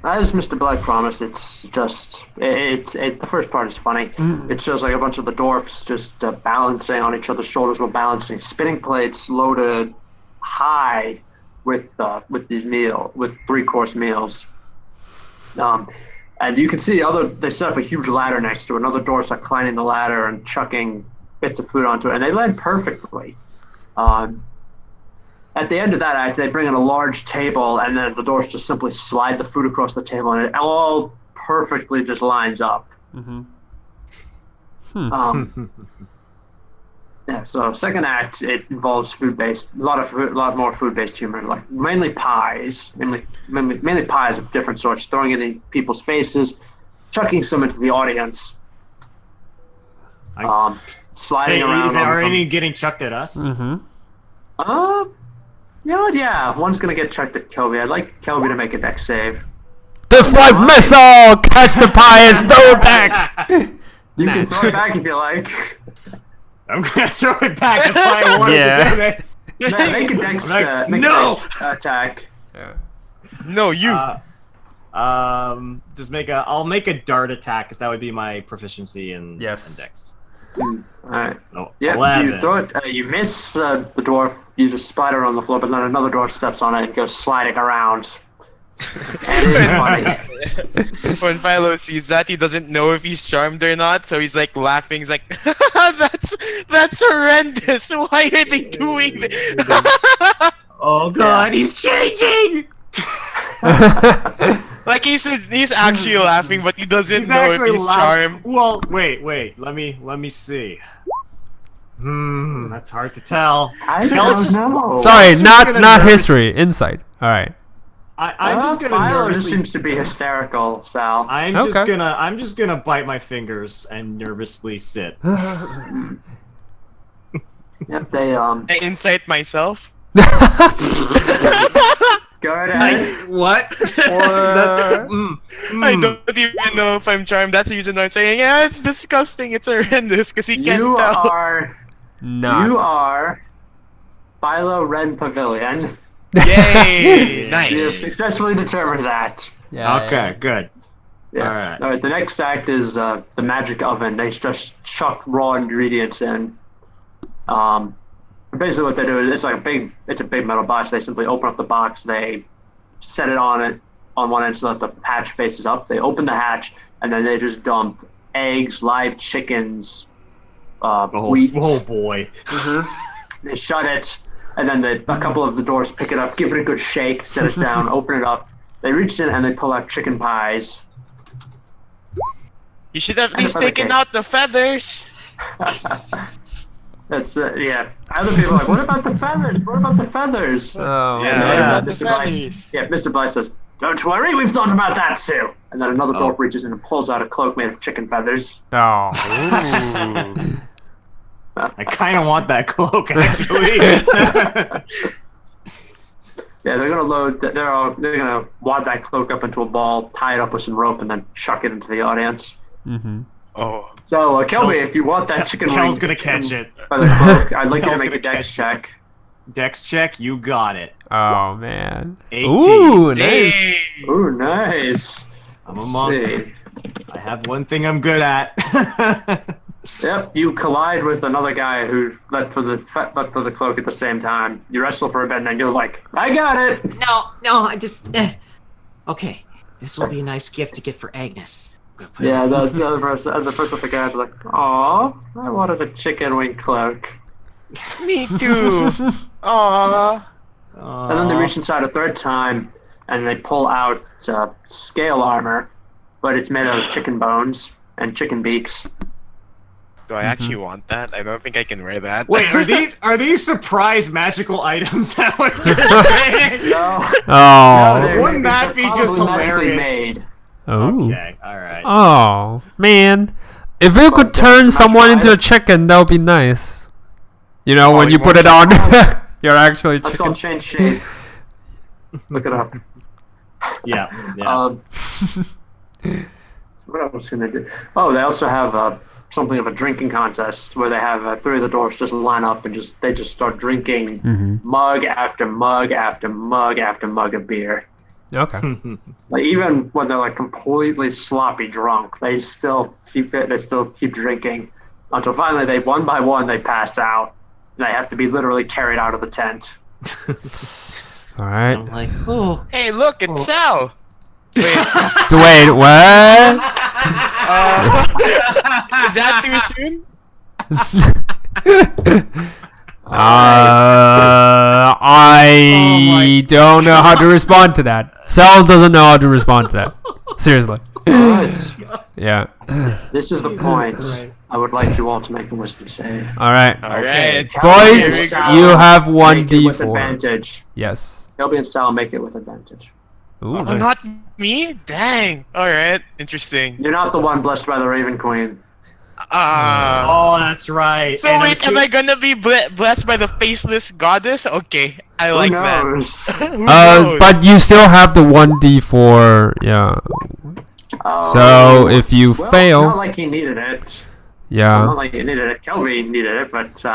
As Mr. Black promised, it's just the first part is funny. It shows like a bunch of the dwarfs just balancing on each other's shoulders while balancing spinning plates loaded high with three-course meals. And you can see they set up a huge ladder next to it. Another dwarfs are climbing the ladder and chucking bits of food onto it, and they land perfectly. At the end of that act, they bring in a large table, and then the dwarfs just simply slide the food across the table, and it all perfectly just lines up. Yeah. So second act, it involves food-based, a lot more food-based humor, like mainly pies, mainly pies of different sorts, throwing it in people's faces, chucking some into the audience, sliding around. Are any getting chucked at us? Yeah, one's gonna get chucked at Kelby. I'd like Kelby to make a dex save. Deflect missile! Catch the pie and throw it back! You can throw it back if you like. I'm gonna throw it back. That's why I wanted to do this. Make a dex, attack. Yeah. No, you. Just I'll make a dart attack because that would be my proficiency in Yes. dex. Alright. So, Yeah, 11. you throw it. You miss the dwarf. You just splatter on the floor, but then another dwarf steps on it and goes sliding around. It's funny. When Philo sees that, he doesn't know if he's charmed or not, so he's like laughing. He's like, "That's horrendous! Why are they doing this?" Oh god, he's changing! Like he's actually laughing, but he doesn't know if he's charmed. Well, wait. Let me see. That's hard to tell. I don't know. Sorry, just not gonna not nervous- history. Insight. All right. I'm just gonna Philo nervously. seems to be hysterical, Sal. I'm Okay. just gonna bite my fingers and nervously sit. Yep, they I incite myself. go right ahead. What? I don't even know if I'm charmed. That's the reason why I'm saying, yeah, it's disgusting. It's horrendous because he can't You tell. Not. Philo Ren Pavilion. Yay! You have Nice. successfully determined that. Yeah. Okay, good. Yeah. Alright. The next act is the magic oven. They just chuck raw ingredients in. Basically, what they do is it's a big metal box. They simply open up the box. They set it on one end so that the hatch faces up. They open the hatch and then they just dump eggs, live chickens, wheat. Oh boy. They shut it, and then a couple of the doors pick it up, give it a good shake, set it down, open it up. They reach in and they pull out chicken pies. You should have at And least the feather taken cake. out the feathers. That's yeah. Other people are like, what about the feathers? What about the feathers? Oh. Yeah, And what then, about the Mr. Blythe- feathers? Yeah, Mr. Blythe says, "Don't worry, we've thought about that too." And then another dwarf reaches in and pulls out a cloak made of chicken feathers. Oh. I kind of want that cloak, actually. Yeah, they're gonna wad that cloak up into a ball, tie it up with some rope, and then chuck it into the audience. Mm-hmm. Oh. So, Kelby, Kel's- if you want that chicken Kel's wing gonna catch it. by the cloak, I'd like you to Kel's make a gonna dex catch check. Dex check, you got it. Oh man. 18. Ooh, nice. Hey. Ooh, nice. I'm a Let's monk. see. I have one thing I'm good at. Yep, you collide with another guy who let for the cloak at the same time. You wrestle for a bit, and then you're like, "I got it." No, I just. Okay, this will be a nice gift to get for Agnes. I'm gonna put it Yeah, on- the other person, the first of the guys like, "Aw, I wanted a chicken wing cloak." Me too. Aww. And then they reach inside a third time, and they pull out scale armor, but it's made out of chicken bones and chicken beaks. Do I actually want that? I don't think I can wear that. Wait, are these surprise magical items that we're just saying? No, Oh. they're- Wouldn't that they're be just probably magically hilarious? made. Oh. Okay, alright. Oh man. If you could turn someone into a chicken, that would be nice. You know, when Oh, you you put it on, want you're actually That's chicken. called change shape. Look it up. Yeah. What else can they do? Oh, they also have something of a drinking contest where they have three of the dwarfs just line up and they just start drinking mug after mug after mug after mug of beer. Okay. Like, even when they're like completely sloppy drunk, they still keep drinking until finally they one by one they pass out. And they have to be literally carried out of the tent. All right. I'm like, oh, Hey, look, it's Sal. Wait, Wait, what? is that too soon? I don't know how to respond to that. Sal doesn't know how to respond to that. Seriously. Alright, Yeah. this is the point. I would like you all to make a wisdom save. All right. All right. Boys, Here we go. you have Make it with 1d4. advantage. Yes. Kelby and Sal make it with advantage. Ooh, Oh, nice. not me? Dang. All right. Interesting. You're not the one blessed by the Raven Queen. Oh, that's right. So And I'm wait, am I gonna be blessed by the faceless goddess? Okay, I like Who that. knows? Who knows? But you still have the 1d4. Yeah. Oh, So if you well, fail, Not like he needed it. yeah. Not like he needed it. Kelby needed it, but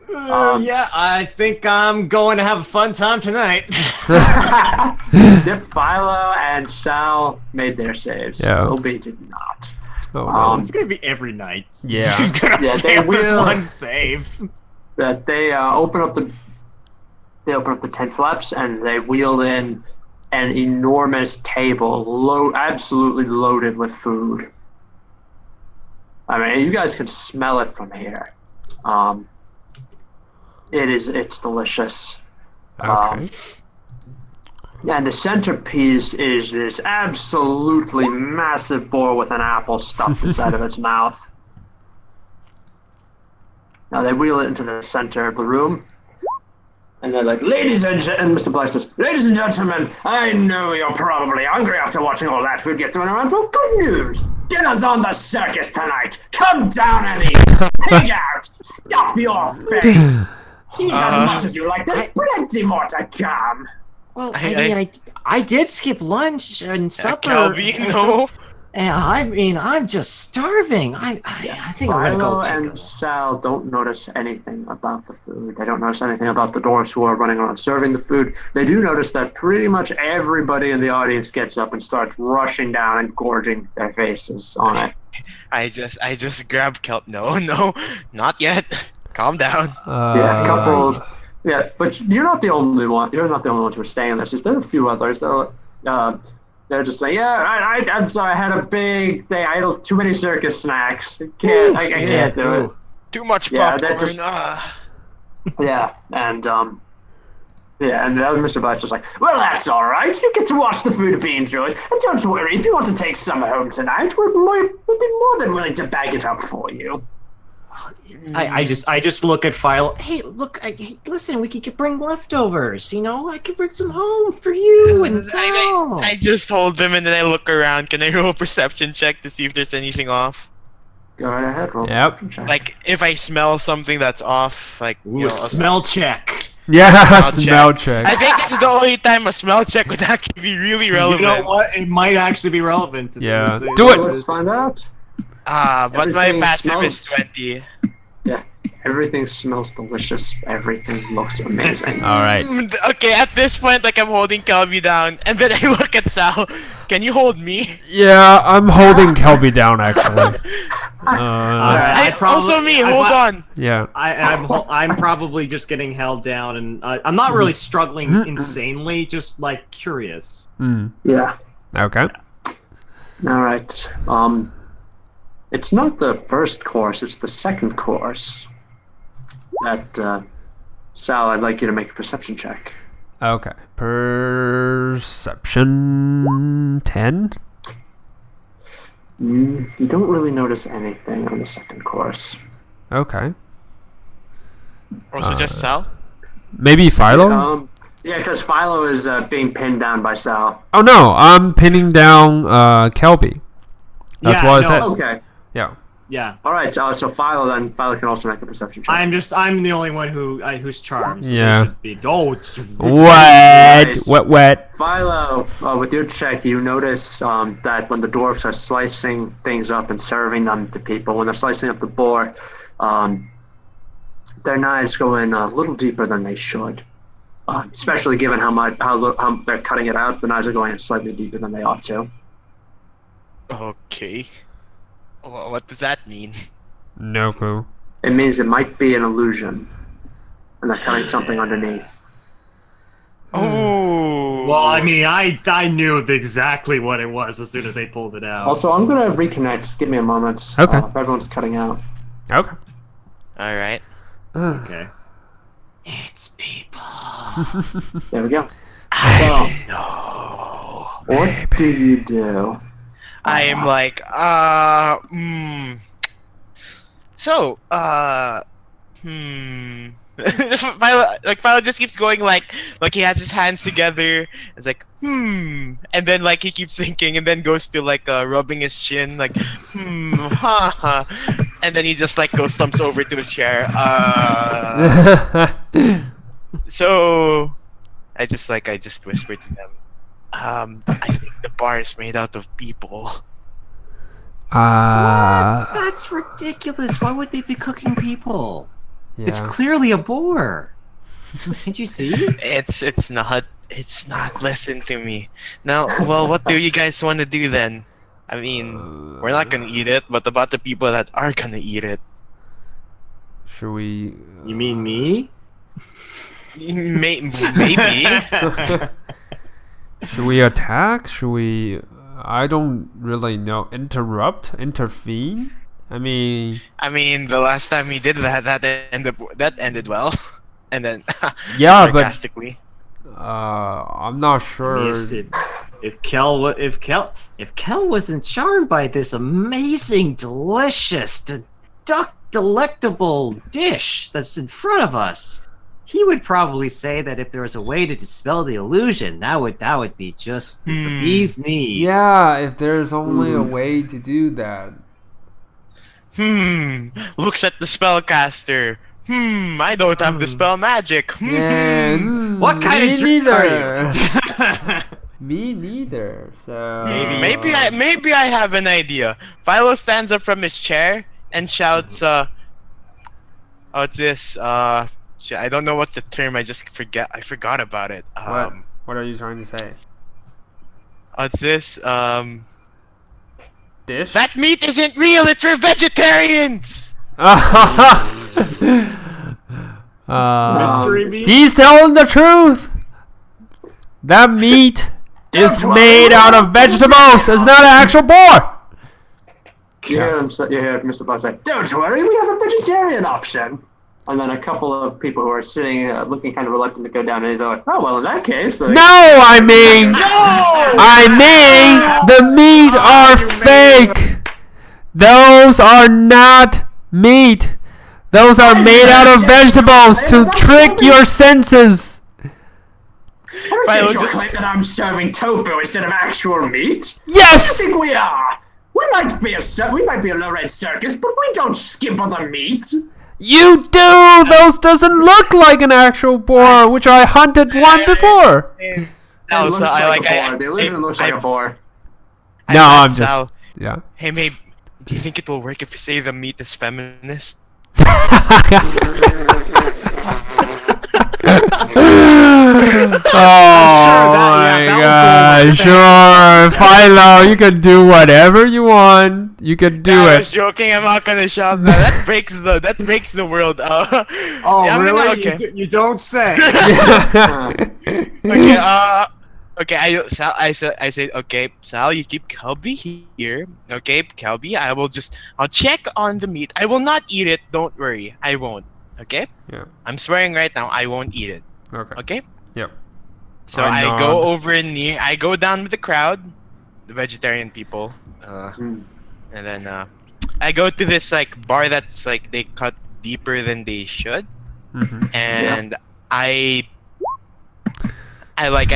Yeah, I think I'm going to have a fun time tonight. Yep, Philo and Sal made their saves. Yeah. Obi did not. Oh, no. This is gonna be every night. Yeah. She's gonna Yeah, they fail this will. one save. That they open up the tent flaps and they wheel in an enormous table, absolutely loaded with food. I mean, you guys can smell it from here. It's delicious. Okay. And the centerpiece is this absolutely massive boar with an apple stuffed inside of its mouth. Now they wheel it into the center of the room. And they're like, ladies and Mr. Black says, ladies and gentlemen, I know you're probably hungry after watching all that food get thrown around. Well, good news. Dinner's on the circus tonight. Come down and eat. Pig out. Stuff your face. Eat as much as you like. There's plenty more to come. Well, I did skip lunch and supper. Kelby, no. And I mean, I'm just starving. I think I'm gonna go Philo take a and look. Sal don't notice anything about the food. They don't notice anything about the dwarves who are running around serving the food. They do notice that pretty much everybody in the audience gets up and starts rushing down and gorging their faces on it. I just grabbed Kelp. No, not yet. Calm down. Yeah, a couple. Yeah, but you're not the only one. You're not the only ones who are staying in this. There are a few others that they're just like, yeah, I'm sorry, I had a big thing. I ate too many circus snacks. I can't do it. Too much Yeah, popcorn. that just- Yeah, and the other Mr. Black's just like, well, that's all right. You get to watch the food be enjoyed, and don't worry, if you want to take some home tonight, we'll be more than willing to bag it up for you. I just look at Philo. Hey, look! Hey, listen, we could bring leftovers. You know, I could bring some home for you and Sal. I just told them, and then I look around. Can I roll a perception check to see if there's anything off? Go right ahead, roll a Yep. perception check. Like if I smell something that's off, like Ooh, a smell check. Yeah, Smell smell check. I think this is the only time a smell check would actually be really relevant. You know what? It might actually be relevant. To Yeah. this. Do it! Let's find out. But my Everything passive is smells- 20. Yeah, everything smells delicious. Everything looks amazing. All right. Okay, at this point, like I'm holding Kelby down, and then I look at Sal. Can you hold me? Yeah, I'm holding Kelby down actually. Alright. Also me. Hold on. Yeah. I'm probably just getting held down, and I'm not really struggling insanely. Just like curious. Yeah. Okay. All right. It's not the first course, it's the second course. Sal, I'd like you to make a perception check. Okay. Perception 10. You don't really notice anything on the second course. Okay. Also, just Sal. Maybe Philo? Yeah, because Philo is being pinned down by Sal. Oh no, I'm pinning down Kelby. That's what I said. Okay. Yeah. Yeah. All right. So Philo can also make a perception check. I'm the only one who's charmed. So Yeah. Should be, Wet. Philo, with your check, you notice that when the dwarves are slicing things up and serving them to people, when they're slicing up the boar, their knives go in a little deeper than they should. Especially given how they're cutting it out, the knives are going in slightly deeper than they ought to. Okay. Well, what does that mean? No clue. It means it might be an illusion, and they're cutting something underneath. Oh. Well, I mean, I knew exactly what it was as soon as they pulled it out. Also, I'm gonna reconnect. Just give me a moment. Okay. Everyone's cutting out. Okay. All right. Okay. It's people. There we go. No. What do you do? I am like, So, Philo just keeps going like he has his hands together. It's like, and then like he keeps thinking, and then goes to like rubbing his chin, like, and then he just like goes stumps over to his chair. So, I just whispered to them, I think the bar is made out of people. That's ridiculous. Why would they be cooking people? Yeah. It's clearly a boar. Can't you see? It's not. It's not. Listen to me. Now, well, what do you guys want to do then? I mean, we're not gonna eat it, but about the people that are gonna eat it? Should we? You mean me? Maybe. Should we attack? Should we? I don't really know. Intervene? I mean, The last time we did that ended well, and then yeah, but sarcastically. I'm not sure. If Kel wasn't charmed by this amazing, delicious, delectable dish that's in front of us, he would probably say that if there was a way to dispel the illusion, that would be just the bee's knees. Yeah, if there's only a way to do that. Looks at the spellcaster. I don't have dispel magic. Yeah, What kind me of drink neither. are you? Me neither. So Maybe I have an idea. Philo stands up from his chair and shouts, what's this? I don't know what's the term. I forgot about it. What are you trying to say? What's this? Dish? That meat isn't real. It's for vegetarians. Mystery meat? He's telling the truth. That meat is made out of vegetables. It's not an actual boar. You hear Mr. Black say, "Don't worry, we have a vegetarian option." And then a couple of people who are sitting, looking kind of reluctant to go down, and they're like, "Oh well, in that case." No, I mean the meat are fake. Those are not meat. Those are made out of vegetables to trick your senses. Heritage will claim that I'm serving tofu instead of actual meat. I Yes. think we are. We might be a low-rent circus, but we don't skimp on the meat. You do. Those doesn't look like an actual boar, which I hunted one before. No, so I like The illusion looks like a boar. No, I'm Sal, just yeah. Hey, Mabe, do you think it will work if we say the meat is feminist? Oh my god, sure. Philo, you can do whatever you want. You can do I it. was joking. I'm not gonna shout that. That breaks the world. Oh, yeah, really? Okay. You don't say. Okay. Okay. I said okay. Sal, you keep Kelby here. Okay, Kelby. I'll check on the meat. I will not eat it. Don't worry. I won't. Okay. Yeah. I'm swearing right now. I won't eat it. Okay. Okay. Yep. So I I go nod. over near. I go down with the crowd, the vegetarian people, and then I go to this like bar that's like they cut deeper than they should, and I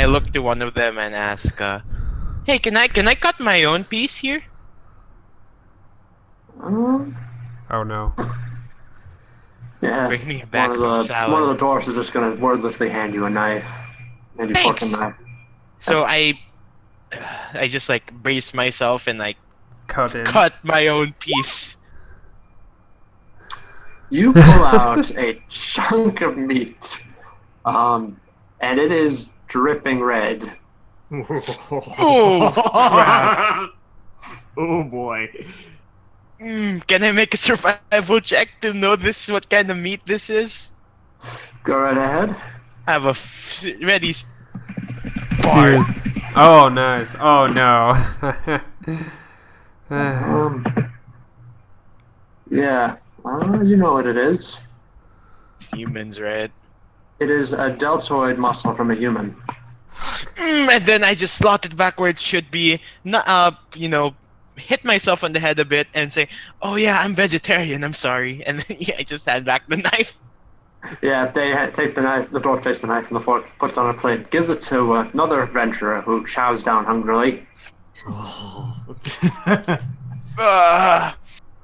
look to one of them and ask, "Hey, can I cut my own piece here?" Oh no. Yeah. Bring me back some salad. One of the dwarfs is just gonna wordlessly hand you a knife. And you Thanks. fucking knife. So I just like brace myself and like Cut my own piece. You pull out a chunk of meat, and it is dripping red. Oh, crap. Oh boy. Can I make a survival check to know what kind of meat this is? Go right ahead. I have a ready. Serious. Oh, nice. Oh no. Yeah. You know what it is. It's humans, right? It is a deltoid muscle from a human. And then I just slot it back where it should be. Not, hit myself on the head a bit and say, "Oh yeah, I'm vegetarian. I'm sorry." And then I just hand back the knife. Yeah, they take the knife. The dwarf takes the knife and the fork, puts it on a plate, gives it to another adventurer who chows down hungrily.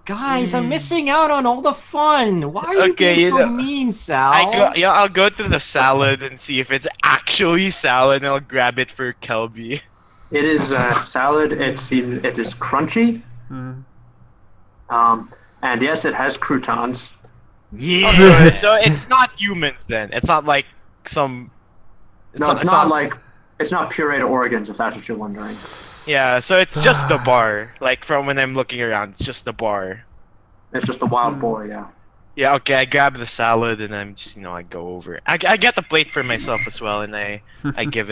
Guys, I'm missing out on all the fun. Why are you Okay, being so you know, mean, Sal? I'll go to the salad and see if it's actually salad, and I'll grab it for Kelby. It is salad. It is crunchy. And yes, it has croutons. Yeah. So it's not humans then. It's not like some. No, it's not like it's not pureed organs, if that's what you're wondering. Yeah, so it's just the bar. Like from when I'm looking around, it's just the bar. It's just a wild boar, yeah. Yeah, okay. I grab the salad and I'm just I go over. I get the plate for myself as well, and I give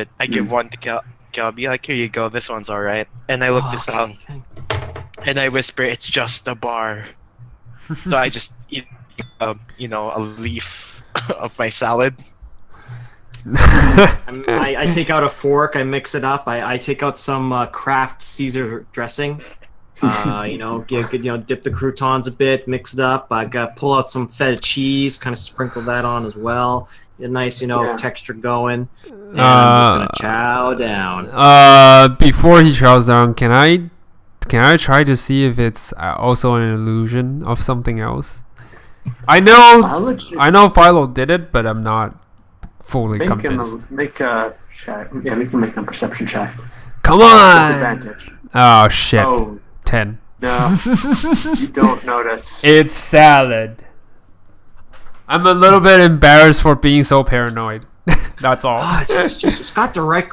one to Kelby. Like, here you go. This one's all right. And I look this out, and I whisper, "It's just a bar." So I just eat, a leaf of my salad. I take out a fork. I mix it up. I take out some Kraft Caesar dressing. Dip the croutons a bit, mix it up. I pull out some feta cheese, kind of sprinkle that on as well. Get a nice, texture going. And I'm just gonna chow down. Before he chows down, can I try to see if it's also an illusion of something else? I know Philo did it, but I'm not fully convinced. Make a check. Yeah, we can make a perception check. Come on! Advantage. Oh shit. Oh. 10. No, you don't notice. It's salad. I'm a little bit embarrassed for being so paranoid. That's all. It's got the right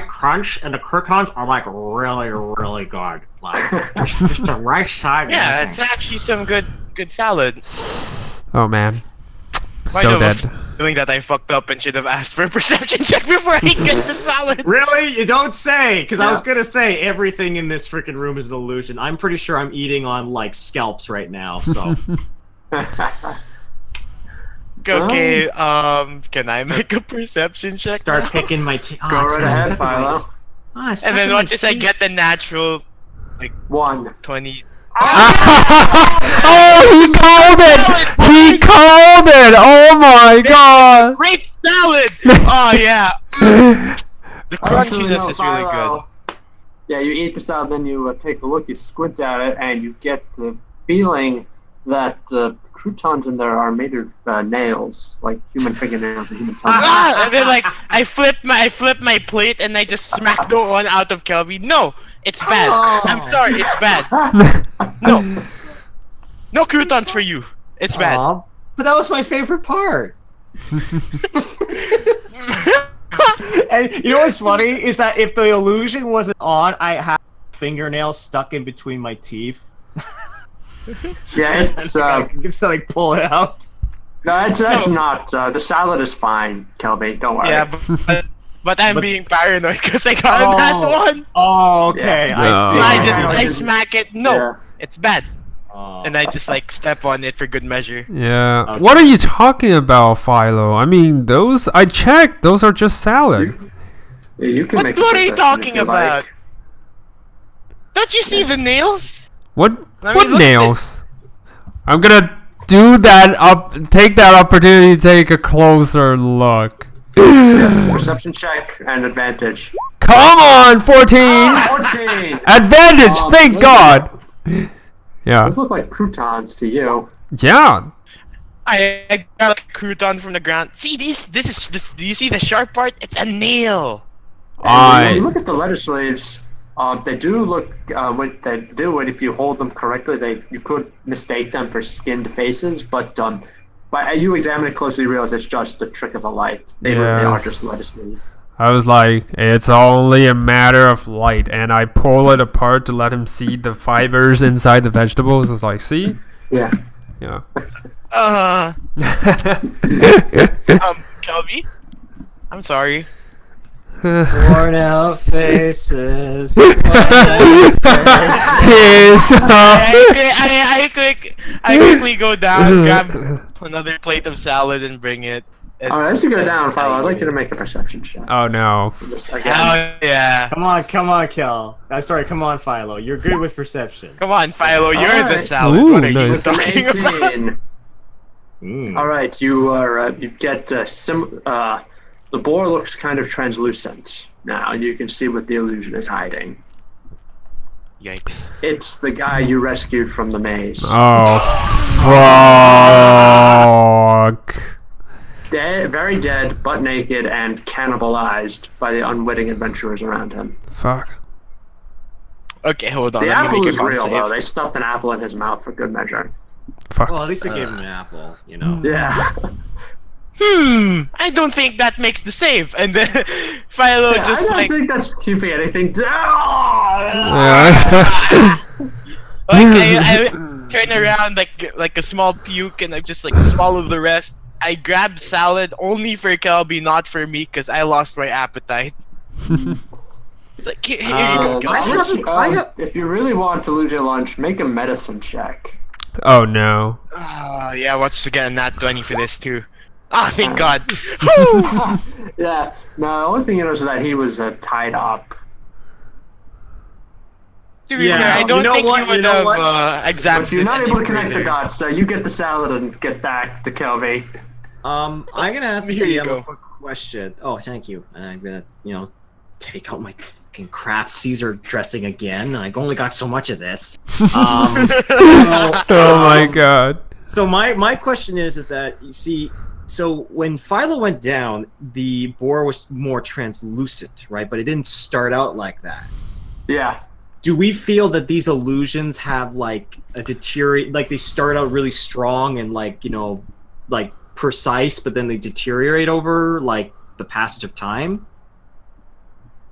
crunch, and the croutons are like really, really good. Like just the right side. Yeah, it's actually some good salad. Oh man. Might So have dead. a feeling that I fucked up and should have asked for a perception check before I get the salad. Really? You don't say? Because I was gonna say everything in this freaking room is an illusion. I'm pretty sure I'm eating on like scalps right now. So. Okay. Can I make a perception check? Start now? picking my teeth. Go right ahead, Philo. And then once I get the natural, 1. 20. Oh, he called it! He called it! Oh my god! Great salad! Oh yeah. The crunchiness is really good. Yeah, you eat the salad, then you take a look, you squint at it, and you get the feeling that the croutons in there are made of nails, like human fingernails and human tongues. And then I flip my plate and I just smack the one out of Kelby. No, it's bad. I'm sorry, it's bad. No croutons for you. It's bad. But that was my favorite part. And you know what's funny is that if the illusion wasn't on, I have fingernails stuck in between my teeth. Yeah, it's I can just pull it out. no, that's not. The salad is fine, Kelby. Don't worry. Yeah, but I'm being paranoid because I got that one. Oh, okay. Yeah. I see. So I smack it. No, Yeah. it's bad. Oh. And I just step on it for good measure. Yeah. Okay. What are you talking about, Philo? I mean, those I checked. Those are just salad. You can make. What a are you perception talking if you about? like. Don't you see the nails? What I mean, what look at nails? I'm gonna take that opportunity to take a closer look. Perception check and advantage. Come on, 14! 14. Advantage, thank those God! Yeah. Those look like croutons to you. Yeah. I got a crouton from the ground. See this? Do you see the sharp part? It's a nail. And when you look at the lettuce leaves. They do look. If you hold them correctly, you could mistake them for skinned faces. But you examine it closely, you realize it's just a trick of the light. They really are just lettuce leaves. I was like, it's only a matter of light, and I pull it apart to let him see the fibers inside the vegetables. It's like, see? Yeah. Yeah. Kelby, I'm sorry. Worn out faces. I quickly go down, grab another plate of salad, and bring it. Alright, as you go down, Philo, I'd like you to make a perception check. Oh no. Again. Oh yeah. Come on, Kel. I'm sorry, come on, Philo. You're good with perception. Come on, Philo, you're the Alright. salad. Ooh, What are you nice. talking about? 18. Alright, you get the boar looks kind of translucent now, and you can see what the illusion is hiding. Yikes. It's the guy you rescued from the maze. Oh, fuck. Dead, very dead, butt naked, and cannibalized by the unwitting adventurers around him. Fuck. Okay, hold on. The Let me apple make is a con real, save. though. They stuffed an apple in his mouth for good measure. Fuck. Well, at least I gave him an apple, you know. Yeah. I don't think that makes the save. And then Philo I just don't like, think that's keeping anything down. Yeah. I turn around like a small puke, and I just like swallow the rest. I grab salad only for Kelby, not for me, because I lost my appetite. It's like, here you go, Kelby. If you really want to lose your lunch, make a medicine check. Oh no. Yeah, watch to get a nat 20 for this too. Ah, thank God. Yeah. No, the only thing you notice is that he was tied up. To be fair, I don't think he would have exacted. But you're not any able to connect the further. dots, so you get the salad and get back to Kelby. I'm gonna ask Here you DM go. a quick question. Oh, thank you. And I'm gonna, take out my fucking Kraft Caesar dressing again. I only got so much of this. Oh my god. So my question is that you see, so when Philo went down, the boar was more translucent, right? But it didn't start out like that. Yeah. Do we feel that these illusions have like a deteriorate, like they start out really strong and like like precise, but then they deteriorate over like the passage of time?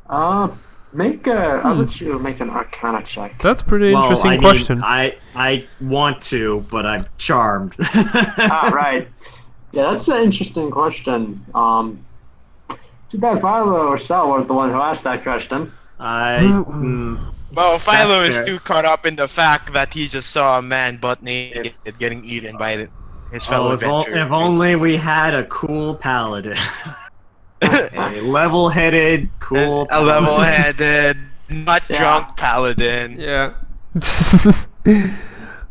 I'll let you make an Arcana check. That's pretty interesting question. I want to, but I'm charmed. Right. Yeah, that's an interesting question. Too bad Philo or Sal weren't the one who asked that question. Well, Philo That's is fair. too caught up in the fact that he just saw a man butt naked getting eaten by his fellow if adventurers. only we had a cool paladin. A level-headed, cool. A level-headed, not Yeah. drunk paladin. Yeah.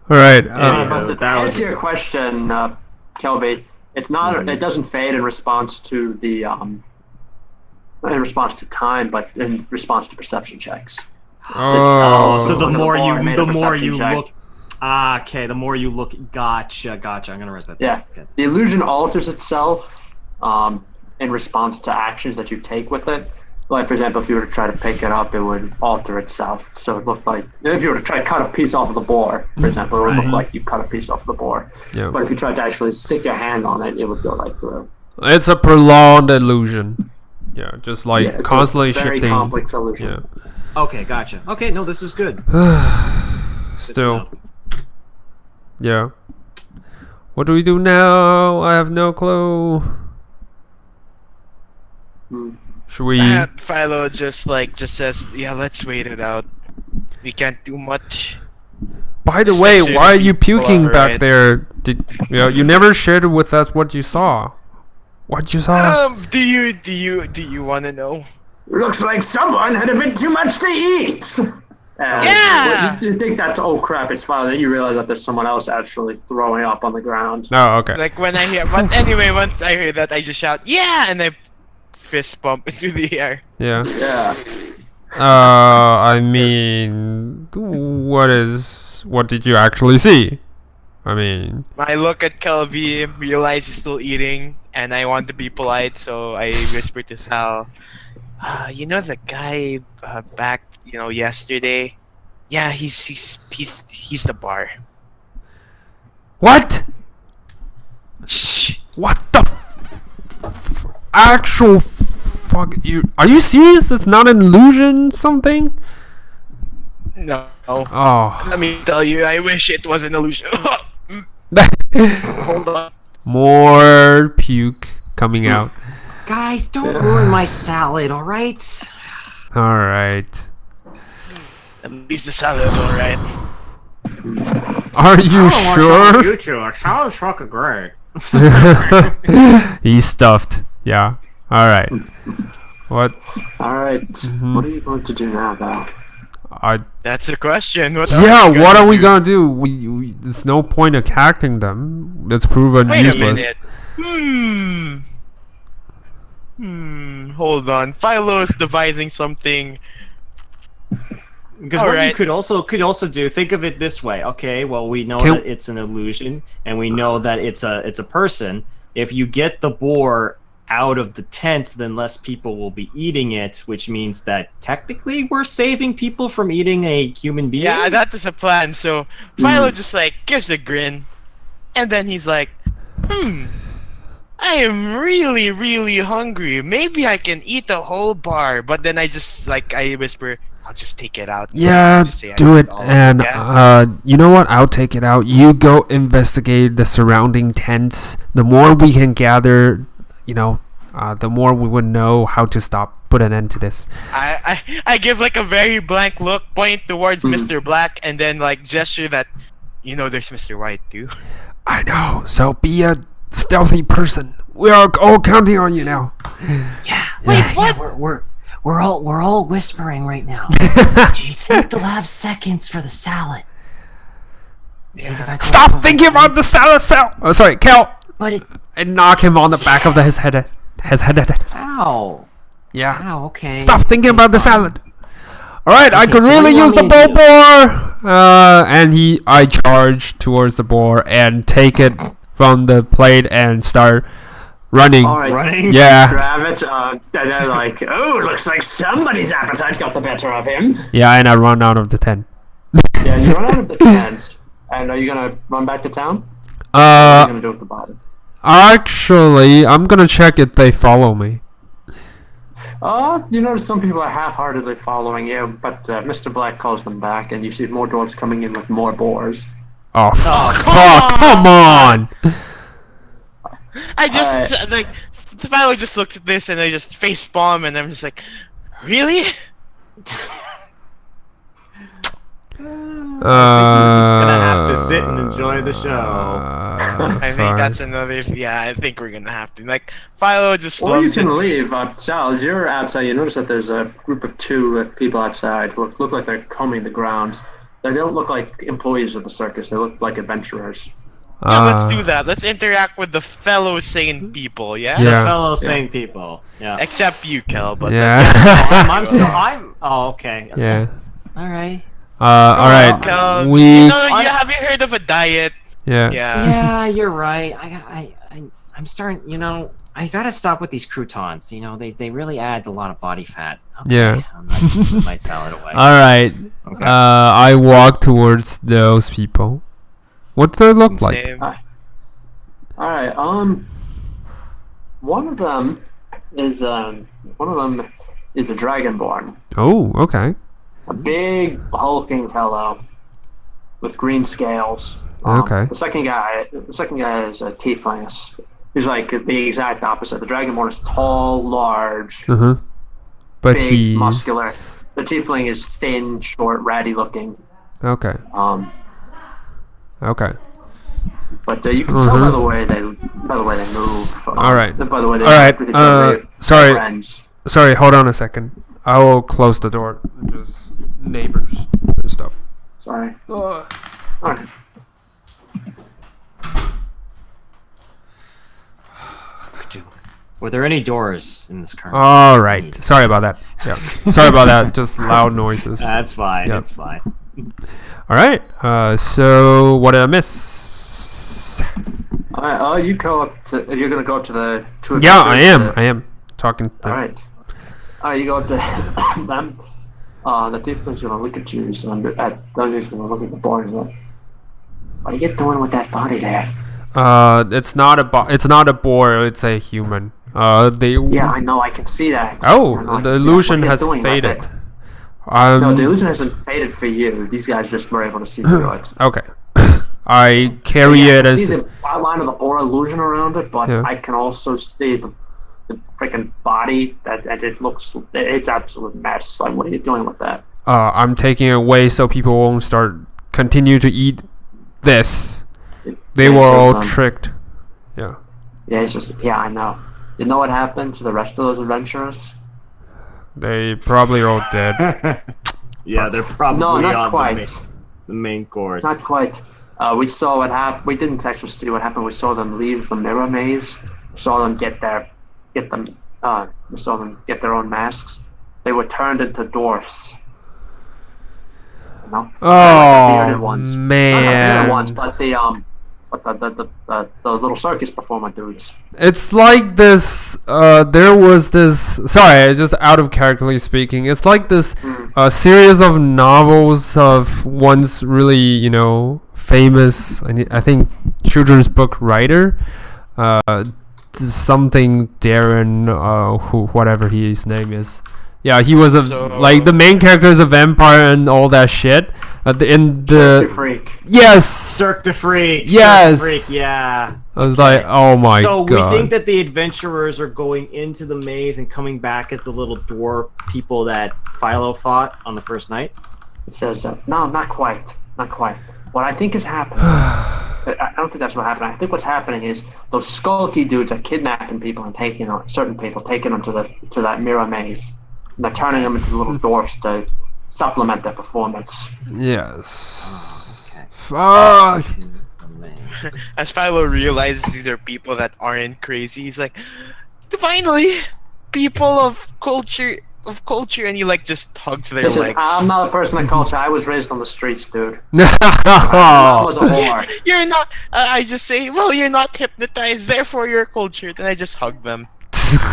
Alright. But to that was- answer your question, Kelby, it's not. It doesn't fade in response to the not in response to time, but in response to perception checks. Oh. So the Look at more the board, made a the more perception you check. look. Okay. The more you look. Gotcha. I'm gonna write that down. Yeah. Okay. The illusion alters itself in response to actions that you take with it. Like, for example, if you were to try to pick it up, it would alter itself. So it looked like, if you were to try to cut a piece off of the boar, for example, it would look like you cut a piece off of the boar. Yeah. But if you tried to actually stick your hand on it, it would go right through. It's a prolonged illusion. Yeah, just like Yeah, it's a constantly very shifting. complex illusion. Yeah. Okay. Gotcha. Okay. No, this is good. Still. Yeah. What do we do now? I have no clue. Should we? Philo just says, yeah, let's wait it out. We can't do much. By the Just way, make sure why are you people puking are back right. there? You never shared with us what you saw. What you saw? Do you want to know? Looks like someone had a bit too much to eat. Yeah! You think that's, oh crap, it's Philo, then you realize that there's someone else actually throwing up on the ground. Oh, okay. Like when I hear, but anyway, once I hear that, I just shout, yeah, and I fist bump into the air. Yeah. Yeah. I mean, what did you actually see? I mean, I look at Kelby, realize he's still eating, and I want to be polite, so I whisper to Sal, you know the guy back, yesterday? Yeah, he's the bar. what? Shh. What the actual fuck? Are you serious? It's not an illusion, something? No. Oh. Let me tell you, I wish it was an illusion. Hold on. More puke coming out. Guys, don't ruin my salad. All right. All right. At least the salad's alright. Are you sure? You two are so fucking great. He's stuffed. Yeah. All right. What? All right. What are you going to do now, though? That's the question. What What are we gonna do? We there's no point attacking them. It's proven Wait useless. a minute. Hold on. Philo is devising something. Because what you Alright. could also do, think of it this way. Okay, well we know that it's an illusion, and we know that it's a person. If you get the boar out of the tent, then less people will be eating it, which means that technically we're saving people from eating a human being. Yeah, that is a plan. So Philo just gives a grin. And then he's like, I am really, really hungry. Maybe I can eat a whole bar. But then I whisper, I'll just take it out. Yeah, Just say I do ate it. all of And yeah. you know what? I'll take it out. You go investigate the surrounding tents. The more we can gather, the more we would know how to put an end to this. I give like a very blank look, point towards Mr. Black, and then like gesture that, there's Mr. White too. I know. So be a stealthy person. We are all counting on you now. Yeah. Wait, yeah, what? Yeah, we're all whispering right now. Do you think they'll have seconds for the salad? Yeah. Stop thinking about the salad cell. Oh, sorry, Kel. But it. And knock him on the back of his head. Ow. Yeah. Ow. Okay. Stop thinking Okay, about the fine. salad. All right, I Okay, could so what do really you use want the me to bow boar. And I charge towards the boar and take it from the plate and start running. All right. Running. Yeah, Grab it, and they're like, oh, looks like somebody's appetite got the better of him. yeah, and I run out of the tent. Yeah, you run out of the tent. And are you gonna run back to town? What are you gonna do with the body? Actually, I'm gonna check if they follow me. You notice some people are half-heartedly following you, but Mr. Black calls them back, and you see more dwarves coming in with more boars. Oh, fuck! Come on! I just like Philo just looked at this and I just face bomb and I'm just like, really? We're just gonna have to sit and enjoy the show. I think that's another. Yeah, I think we're gonna have to. Like, Philo just Or you slumps in. can leave. Charles, you're outside. You notice that there's a group of two people outside who look like they're combing the grounds. They don't look like employees of the circus. They look like adventurers. Yeah, let's do that. Let's interact with the fellow sane people, yeah? Yeah. The fellow sane people. Yeah. Except you, Kel, but Yeah. Oh, okay. Yeah. All right. All right. Kel, We. have you heard of a diet? Yeah. Yeah. Yeah, you're right. I'm starting. I gotta stop with these croutons. They really add a lot of body fat. Okay, Yeah. I'm not gonna put my salad away. All right. Okay. I walk towards those people. What do they look like? Same. All right. One of them is a dragonborn, Oh, okay. a big hulking fellow with green scales. Okay. The second guy is a tiefling. He's like the exact opposite. The dragonborn is tall, large, But big, he's muscular. The tiefling is thin, short, ratty looking. okay. Okay. But you can tell by the way they move. All right. By the way they All right. interact with each other. They're Sorry. friends. Sorry. Hold on a second. I will close the door. Just neighbors and stuff. Sorry. All right. Were there any doors in this car? All right. Sorry about that. Yeah. Sorry about that. Just loud noises. That's fine. Yeah. It's fine. All right. So what did I miss? All right. You go up to. You're gonna go up to the two. Yeah, I am. adventurers, I am talking to All right. All right. You go up to them. The tiefling's gonna look at you. So Dungeon's gonna look at the boy. Like, what are you doing with that body there? It's not a boar. It's a human. Yeah, I know. I can see that. Oh, I know, I the can see that. illusion What are you has doing with faded. it? No, the illusion hasn't faded for you. These guys just were able to see through it. Okay. I carry Yeah, it I as see the outline of the aura illusion around it, but Yeah. I can also see the freaking body that it looks. It's absolute mess. Like, what are you doing with that? I'm taking it away so people won't continue to eat this. They were all tricked. Yeah. Yeah, it's just. Yeah, I know. You know what happened to the rest of those adventurers? They probably are all dead. Yeah, they're probably No, not on quite. the main course. Not quite. We saw what happened. We didn't actually see what happened. We saw them leave the mirror maze. We saw them we saw them get their own masks. They were turned into dwarfs. You know? Oh, the bearded ones. Not the man. bearded ones, but the little circus performer dudes. It's like this. There was this. Sorry, just out of characterly speaking. It's like this series of novels of once really, famous, I think, children's book writer, something Darren, whatever his name is. Yeah, he was like the main character is a vampire and all that shit. In Cirque du the Freak. yes, Cirque du Freak. Yes. Cirque du Freak, yeah. I was like, oh my god. So we think that the adventurers are going into the maze and coming back as the little dwarf people that Philo fought on the first night. It says, no, not quite. Not quite. What I think is happening, I don't think that's what happened. I think what's happening is those skulky dudes are kidnapping people and taking certain people, taking them to that mirror maze. And they're turning them into little dwarfs to supplement their performance. Yes. Okay. Fuck. As Philo realizes these are people that aren't crazy, he's like, finally, people of culture, and he like just hugs their legs. I'm not a person of culture. I was raised on the streets, dude. I was a whore. You're not. I just say, well, you're not hypnotized, therefore you're cultured, and I just hug them.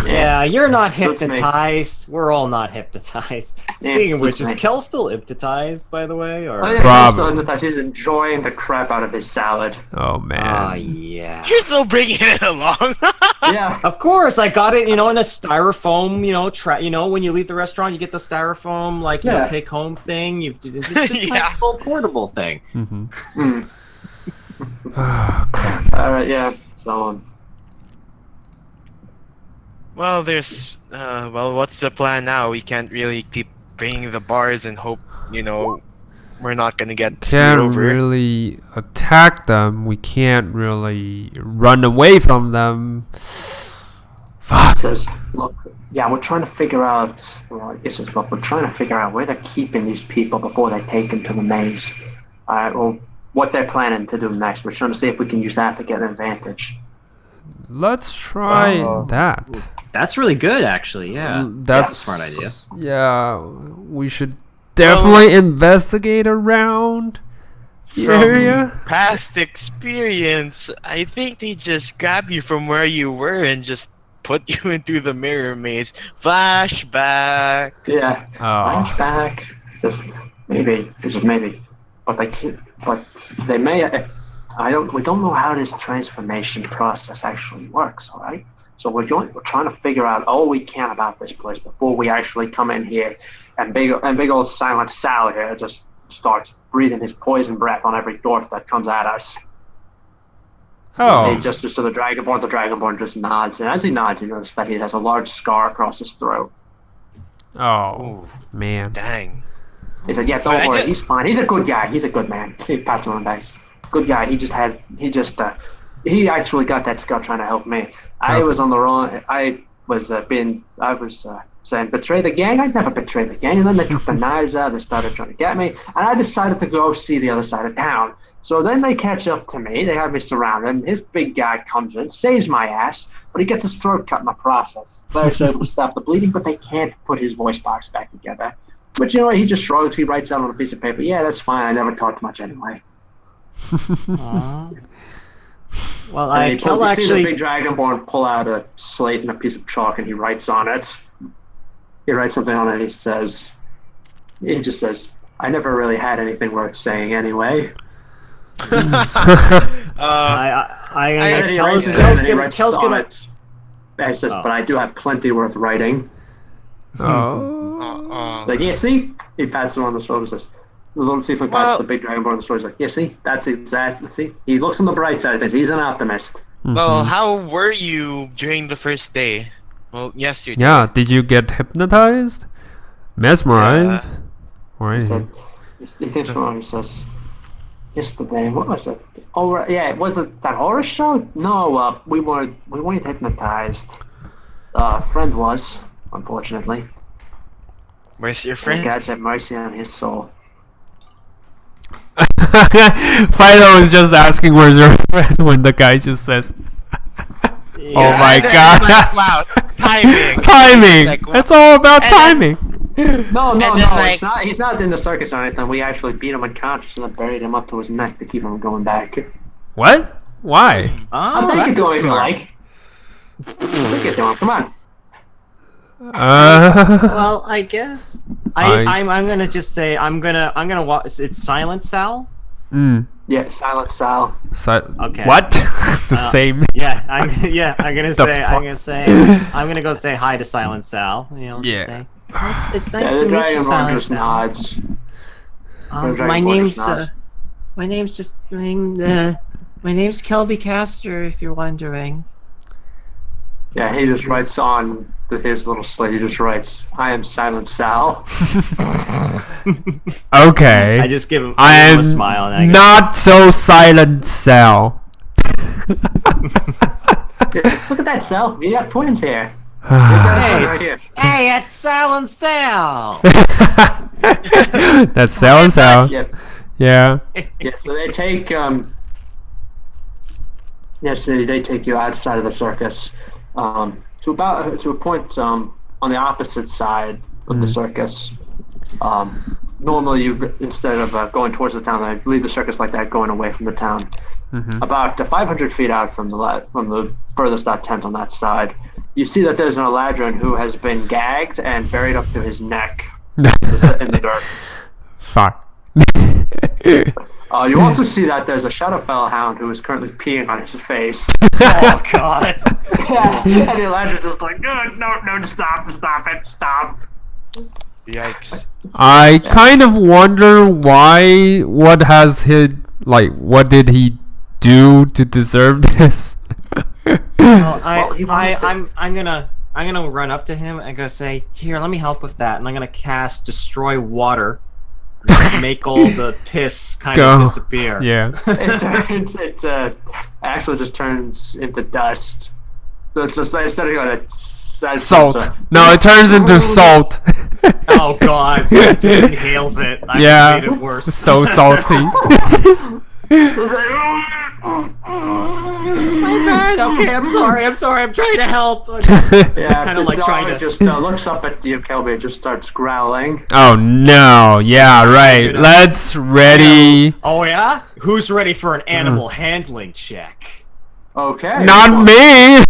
Yeah, you're not hypnotized. We're all not hypnotized. Speaking of which, is Kel still hypnotized, by the way? Or? Oh, yeah, he's still hypnotized. He's enjoying the crap out of his salad. Oh, man. Yeah. You're still bringing it along. Yeah. Of course, I got it, in a styrofoam, when you leave the restaurant, you get the styrofoam, take home thing. It's a nice little portable thing. Mm-hmm. Alright, yeah. So, well, what's the plan now? We can't really keep bringing the bars and hope, we're not gonna get screwed over. Can't really attack them. We can't really run away from them. Fuck. Says, look, yeah, we're trying to figure out. Well, it says, look, we're trying to figure out where they're keeping these people before they take them to the maze. Well, what they're planning to do next. We're trying to see if we can use that to get an advantage. Let's try that. That's really good, actually. Yeah, that's a smart idea. Yeah, we should definitely investigate around the area. Past experience, I think they just grab you from where you were and just put you into the mirror maze. Flashback. Yeah. Oh. Flashback. This maybe, but they can't. But they may. We don't know how this transformation process actually works. All right. So we're trying to figure out all we can about this place before we actually come in here, and big old Silent Sal here just starts breathing his poison breath on every dwarf that comes at us. Oh. He gestures to the Dragonborn. The Dragonborn just nods, and as he nods, you notice that he has a large scar across his throat. Oh, man. Dang. He said, "Yeah, don't worry, he's fine. He's a good guy. He's a good man." He pats him on the back. Good guy. He actually got that scar trying to help me. I was on the wrong. I was saying betray the gang. I'd never betray the gang. And then they took the knives out. They started trying to get me, and I decided to go see the other side of town. So then they catch up to me. They have me surrounded. And his big guy comes in, saves my ass, but he gets his throat cut in the process. They're actually able to stop the bleeding, but they can't put his voice box back together. But he just shrugs. He writes out on a piece of paper, "Yeah, that's fine. I never talked much anyway." Well, see the big Dragonborn pull out a slate and a piece of chalk, and he writes on it. He writes something on it. He just says, "I never really had anything worth saying anyway." He says, "But I do have plenty worth writing." Oh. Like, yeah, see? He pats him on the shoulder and says, the little tiefling pats the big Dragonborn on the shoulder. He's like, yeah, see? That's exactly, see? He looks on the bright side of things. He's an optimist. Mm-hmm. Well, how were you during the first day? Well, yesterday. Yeah, did you get hypnotized? Mesmerized? Or He anything? said, he thinks wrong. He says, yesterday, what was it? Oh, right, yeah, was it that horror show? No, we weren't hypnotized. A friend was, unfortunately. Where's your friend? God have mercy on his soul. Philo is just asking where's your friend when the guy just says, "Oh my god." Like, wow, timing. Timing! Like, wow. It's all about timing. No, like- it's not. He's not in the circus or anything. We actually beat him unconscious and then buried him up to his neck to keep him from going back. What? Why? They can do what you like. They can do it. Come on. Well, I guess I'm gonna just say I'm gonna watch. It's Silent Sal. Yeah, Yeah, Silent Sal. Okay. What? The same. Yeah, I'm gonna The say, I'm gonna go say hi to Silent Sal. You know, just Yeah. say, oh, it's nice Yeah, to the meet you, Dragonborn Silent just Sal. nods. My Dragonborn name's just nods. my name's just my name's Kelby Castor, if you're wondering. Yeah, he just writes on his little slate. He just writes, "I am Silent Sal." Okay. I just give him, I give him am a smile and I go, not so silent, Sal. Yeah, look at that, Sal. You got twins here. Hey, Right here. it's Silent Sal. That's Sal and Sal. Yep. Yeah. Yeah, so they take they take you outside of the circus, to a point on the opposite side of the circus. Normally, instead of going towards the town, I leave the circus like that, going away from the town. About 500 feet out from the furthest out tent on that side, you see that there's an Eladrin who has been gagged and buried up to his neck in the dirt. Fuck. You also see that there's a Shadowfell hound who is currently peeing on his face. Oh God. Yeah, and the Eladrin's just like, no, stop it. Yikes. I kind of wonder why. What has he like? What did he do to deserve this? Well, he wanted to- I'm gonna run up to him and go say, here, let me help with that, and I'm gonna cast Destroy Water, make all the piss kind Go. of disappear. Yeah. it actually just turns into dust. So it's just instead of going to Salt. No, it turns into salt. Oh God, he just inhales it. I Yeah. made it worse. So salty. My bad. Okay, I'm sorry. I'm trying to help. Yeah, kinda the like dog trying to- just looks up at you, Kelby, and just starts growling. Oh no. Yeah, right. Let's ready. Oh yeah? Who's ready for an animal handling check? Okay. Not me.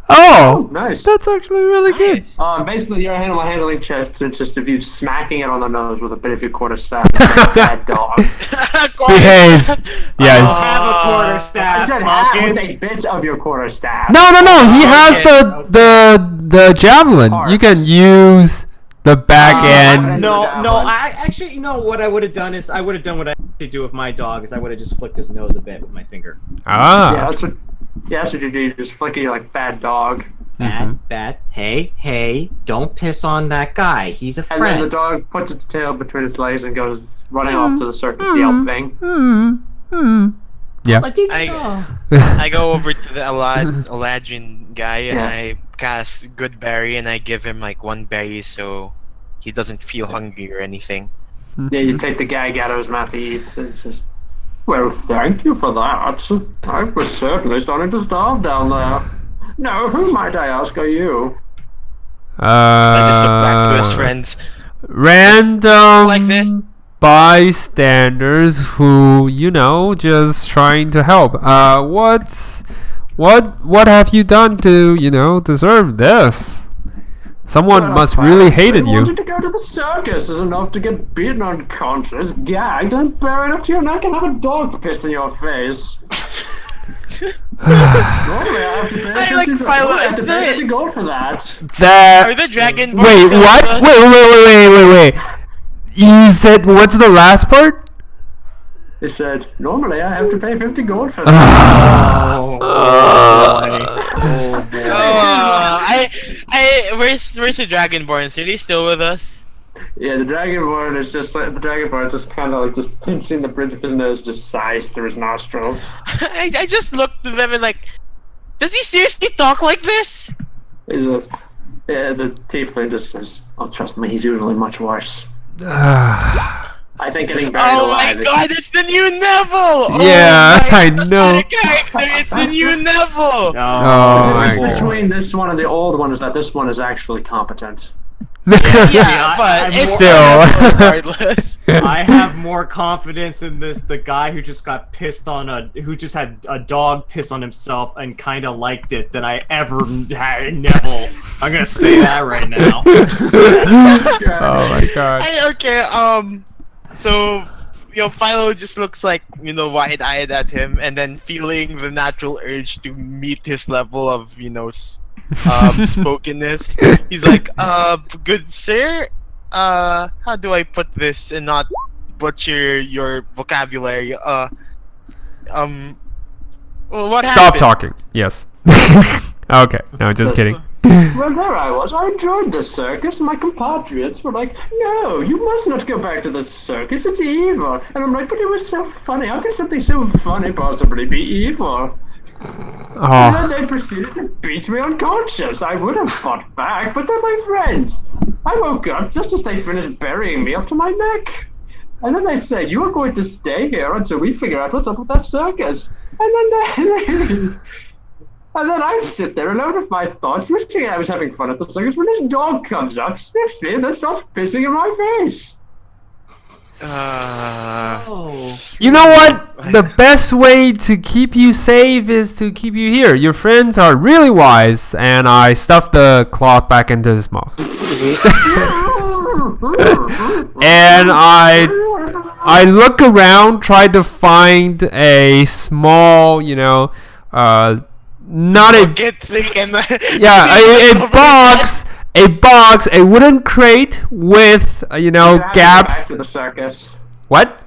Oh, Nice. that's actually really good. Basically, your animal handling check consists of you smacking it on the nose with a bit of your quarterstaff. It's like a bad dog. Behave. Yes. Have a quarterstaff. I said half with fucking- a bit of your quarterstaff. No. He has Okay. the javelin. You can use the back end. No, javelin. I actually, you know what I would have done is I would have done what I actually do with my dog is I would have just flicked his nose a bit with my finger. Ah. That's what you do. You just flick it like bad dog. Bad. Hey, don't piss on that guy. He's a And then the friend. dog puts its tail between its legs and goes running off to the circus yelping. Yeah. I go over to the Eladrin guy and Yeah. I cast Good Berry and I give him like one berry so he doesn't feel hungry or anything. Yeah, you take the gag out of his mouth, he eats, and says, "Well, thank you for that. I was certainly starting to starve down there. Now, who might I ask are you?" I just look back to his friends. Random Like this? bystanders who, just trying to help. What have you done to, deserve this? Someone must really hated They you. wanted to go to the circus is enough to get beaten unconscious, gagged, and buried up to your neck and have a dog piss in your face. Normally, I have to pay I like 50 Philo I have to pay said. 50 gold for that. That Are the dragon Wait, what? Wait. You said what's the last part? They said, normally I have to pay 50 gold for that. Where's the Dragonborns? Are they still with us? Yeah, the Dragonborn is just like, the Dragonborn is just kind of like just pinching the bridge of his nose, just sighs through his nostrils. I just looked at them and like, does he seriously talk like this? He says, yeah, the tiefling just says, "Oh, trust me, he's usually much worse. I think getting buried Oh my alive god, it's the new Neville! Yeah, oh my I know. character, it's the new Neville! Oh The my difference god. between this one and the old one is that this one is actually competent. Yeah, but I'm it's still. regardless. I have more confidence in the guy who just got pissed on who just had a dog piss on himself and kind of liked it than I ever had in Neville. I'm gonna say that right now. Oh my god. Okay, so Philo just looks like, wide-eyed at him, and then feeling the natural urge to meet his level of, spokenness. He's like, good sir, how do I put this and not butcher your vocabulary? Well, what Stop happened? talking. Yes. Okay. No, just kidding. Well, there I was. I enjoyed the circus. My compatriots were like, no, you must not go back to the circus. It's evil. And I'm like, but it was so funny. How can something so funny possibly be evil? And Oh. then they proceeded to beat me unconscious. I would have fought back, but they're my friends. I woke up just as they finished burying me up to my neck. And then they said, you are going to stay here until we figure out what's up with that circus. And then I sit there alone with my thoughts, wishing I was having fun at the circus, when this dog comes up, sniffs me, and then starts pissing in my face. Oh. You know what? The best way to keep you safe is to keep you here. Your friends are really wise, and I stuffed the cloth back into his mouth. And I look around, try to find a small, not a a wooden crate with You're gonna have to go gaps. back to the circus. What?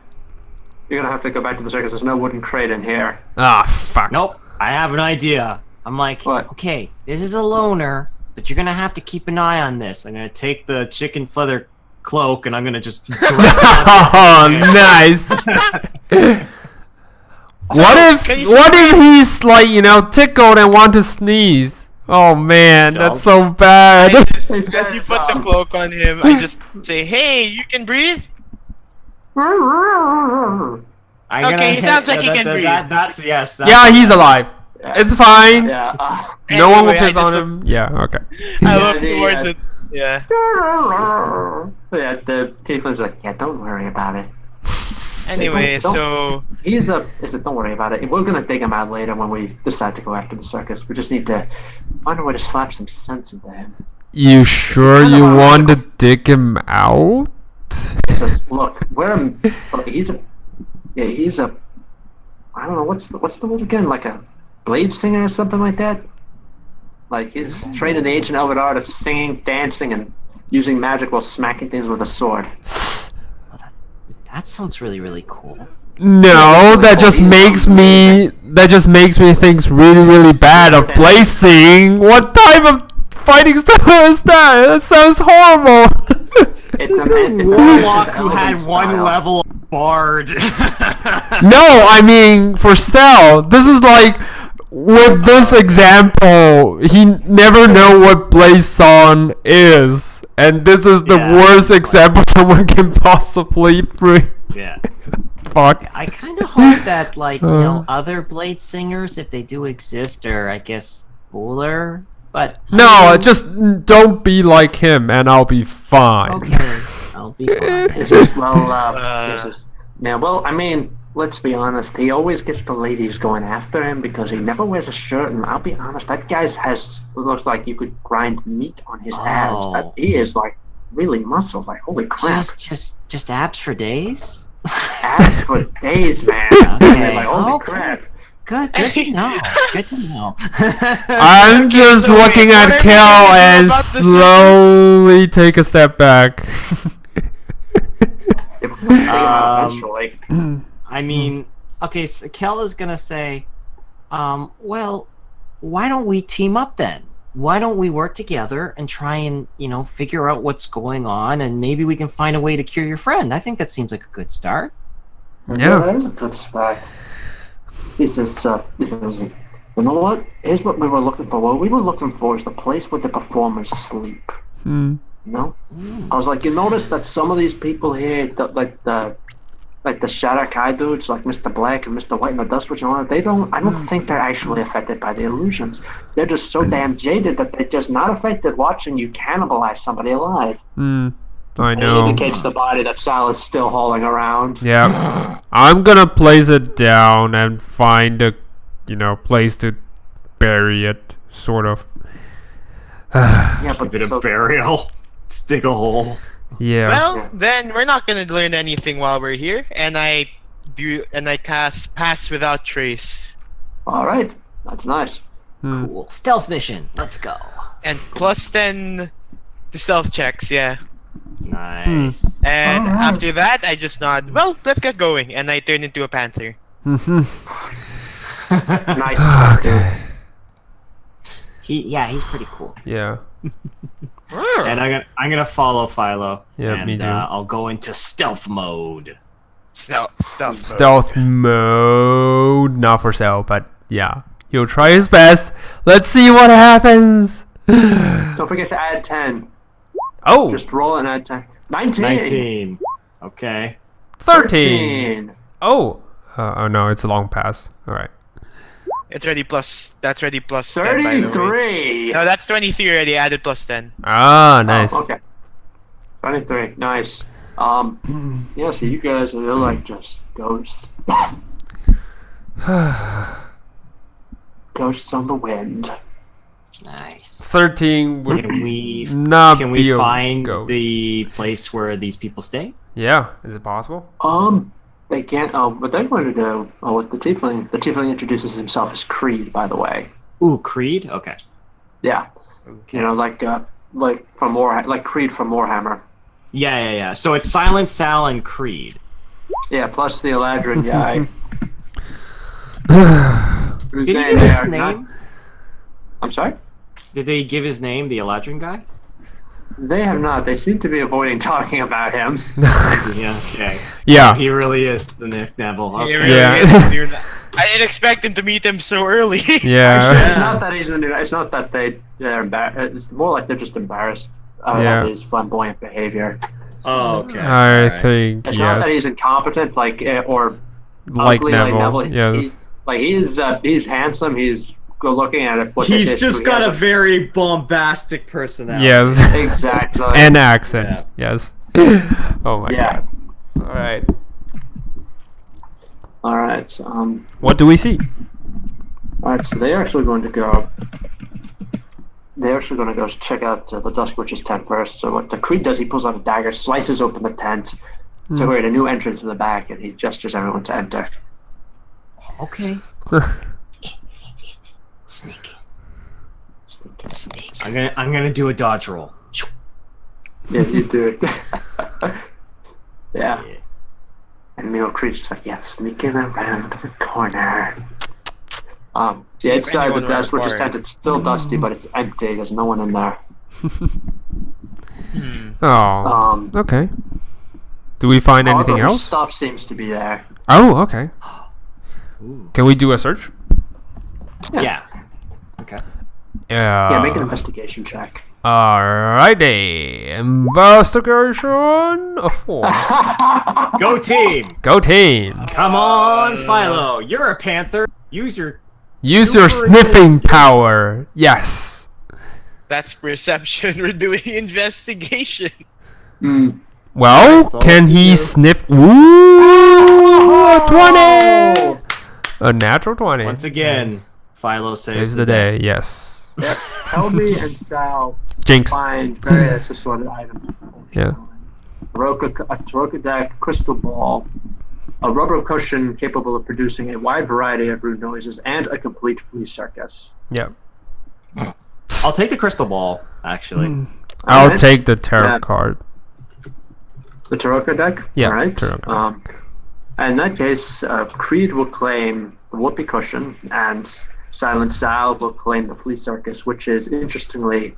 You're gonna have to go back to the circus. There's no wooden crate in here. Ah, fuck. Nope. I have an idea. I'm like, What? okay, this is a loner, but you're gonna have to keep an eye on this. I'm gonna take the chicken feather cloak and I'm gonna just. Oh, nice. What if he's like, tickled and want to sneeze? Oh man, that's so bad. As you put the cloak on him, I just say, hey, you can breathe? Okay, he sounds like he can breathe. That's yes. Yeah, he's alive. It's fine. Yeah. No one will Anyway, piss on him. Yeah, okay. I look Yeah, towards yeah. it. Yeah. Yeah, the tiefling's like, yeah, don't worry about it. Anyway, Don't- so Don't worry about it. We're gonna dig him out later when we decide to go after the circus. We just need to find a way to slap some sense into him. You sure kind of you a want to radical- dig him out? He says, look, he's a I don't know, what's the word again? Like a blade singer or something like that? Like he's trained in the ancient elven art of singing, dancing, and using magic while smacking things with a sword. That sounds really, really cool. No, that just makes me think really, really bad of blazing. What type of fighting style is that? That sounds horrible. It's This is the warlock who had one level of bard. No, I mean for Cell. This is like with this example, he never know what Blazon is, and this is the Yeah, worst example someone can possibly bring. Yeah. Fuck. I kind of hope that, like, other blade singers, if they do exist, are, I guess, cooler. But I No, mean, just don't be like him, and I'll be fine. okay, I'll be fine. It's just, well, I mean, let's be honest. He always gets the ladies going after him because he never wears a shirt. And I'll be honest, that guy looks like you could grind meat on his abs. Oh. He is like really muscled. Like holy crap, Just abs for days. abs for days, man. Okay, Like holy okay. crap. Good to know. Good to know. I'm just so looking wait, at what are we Kel gonna do and about the slowly take a step back. Eventually. I mean, okay, so Kel is gonna say, well, why don't we team up then? Why don't we work together and try and, figure out what's going on, and maybe we can find a way to cure your friend? I think that seems like a good start. Yeah. That is a good start. This is, you know what? Here's what we were looking for. What we were looking for is the place where the performers sleep. Hmm. You know? I was like, you notice that some of these people here, like the Shadow Kai dudes, like Mr. Black and Mr. White and the Dust Witch and all that, I don't think they're actually affected by the illusions. They're just so damn jaded that they're just not affected watching you cannibalize somebody alive. I It know. indicates the body that Sal is still hauling around. Yeah. I'm gonna place it down and find a, place to bury it, sort of. Yeah, but Bit of burial. dig a hole. Yeah. Well, then we're not gonna learn anything while we're here, and I cast Pass Without Trace, All right, that's nice. Hmm. Cool. Stealth mission. Let's go. and +10 to stealth checks. Yeah, Nice. and Alright. after that, I just nod. Well, let's get going, and I turn into a panther. Mhm. Nice try, dude. Okay. He's pretty cool. Yeah. And I'm gonna follow Philo. Yeah, and, me too. I'll go into stealth mode. Stealth mode, not for sale, but yeah, he'll try his best. Let's see what happens. Don't forget to add 10. Oh, Just roll and add 10. 19. 19. Okay. 13. Oh, oh no, it's a long pass. All right. It's ready plus. That's ready plus 10. By the way. 33. No, that's 23 already. Added +10. Ah, nice. Oh, okay. 23. Nice. Yeah, so you guys are like just ghosts. Ghosts on the wind. Nice. 13 would Can we not can be we a find ghost. the place where these people stay? Yeah, is it possible? They can't. What they want to do. Oh, the tiefling introduces himself as Creed, by the way. Ooh, Creed. Okay. Yeah. You know, like from like Creed from Warhammer. Yeah. So it's Silent Sal and Creed. Yeah, plus the Eladrin guy. whose Did he name give they his are not- name? I'm sorry? Did they give his name, the Eladrin guy? They have not. They seem to be avoiding talking about him. Yeah. Okay. Yeah. He really is the Nick Neville. He Okay. really Yeah. is. I didn't expect him to meet him so early. Yeah. It's not that he's the new. It's not that they're embarrassed. It's more like they're just embarrassed Yeah. of his flamboyant behavior. Oh, okay. I Alright. think It's not that he's yes. incompetent, or Like ugly Neville. like Neville. Yes. He's handsome. He's good looking at it. He's just got a very bombastic personality. Yes. exactly. And accent. Yes. Oh my Yeah. god. All right. All right. So, What do we see? all right. So they're actually going to go. They're actually going to go check out the Dusk Witch's tent first. So what the Creed does, he pulls out a dagger, slices open the tent, to create a new entrance in the back, and he gestures everyone to enter. Okay. Sneak. Sneak. I'm gonna do a dodge roll. Yeah, you do it. Yeah. And Mule Creature's like, yeah, sneaking around the corner. The inside of the anyone Dusk were Witch's required. tent, it's still dusty, but it's empty. There's no one in there. Oh. Okay. Do we find anything However, else? Stuff seems to be there. Oh, okay. Ooh. Can we do a search? Yeah. Okay. Yeah, make an Yeah. investigation check. Alrighty. Investigation of 4. Go team! Go team. Come on, Philo. You're a panther. Use your Use your Super sniffing power. Yes. That's perception. We're doing investigation. Mm. Well, That's all can we he do. sniff? Ooh, 20. A natural 20. once again. Philo saves Saves the day. Yes. Helmy and Sal Jinx. find various assorted items. Yeah. A Taroka deck, crystal ball, a rubber cushion capable of producing a wide variety of rude noises, and a complete flea circus. Yep. I'll take the crystal ball, actually. I'll Alright. take the tarot Yeah. card. The Taroka deck? Yeah, All right. Tarot card. In that case, Creed will claim the whoopee cushion, and Silent Sal will claim the flea circus, which is, interestingly,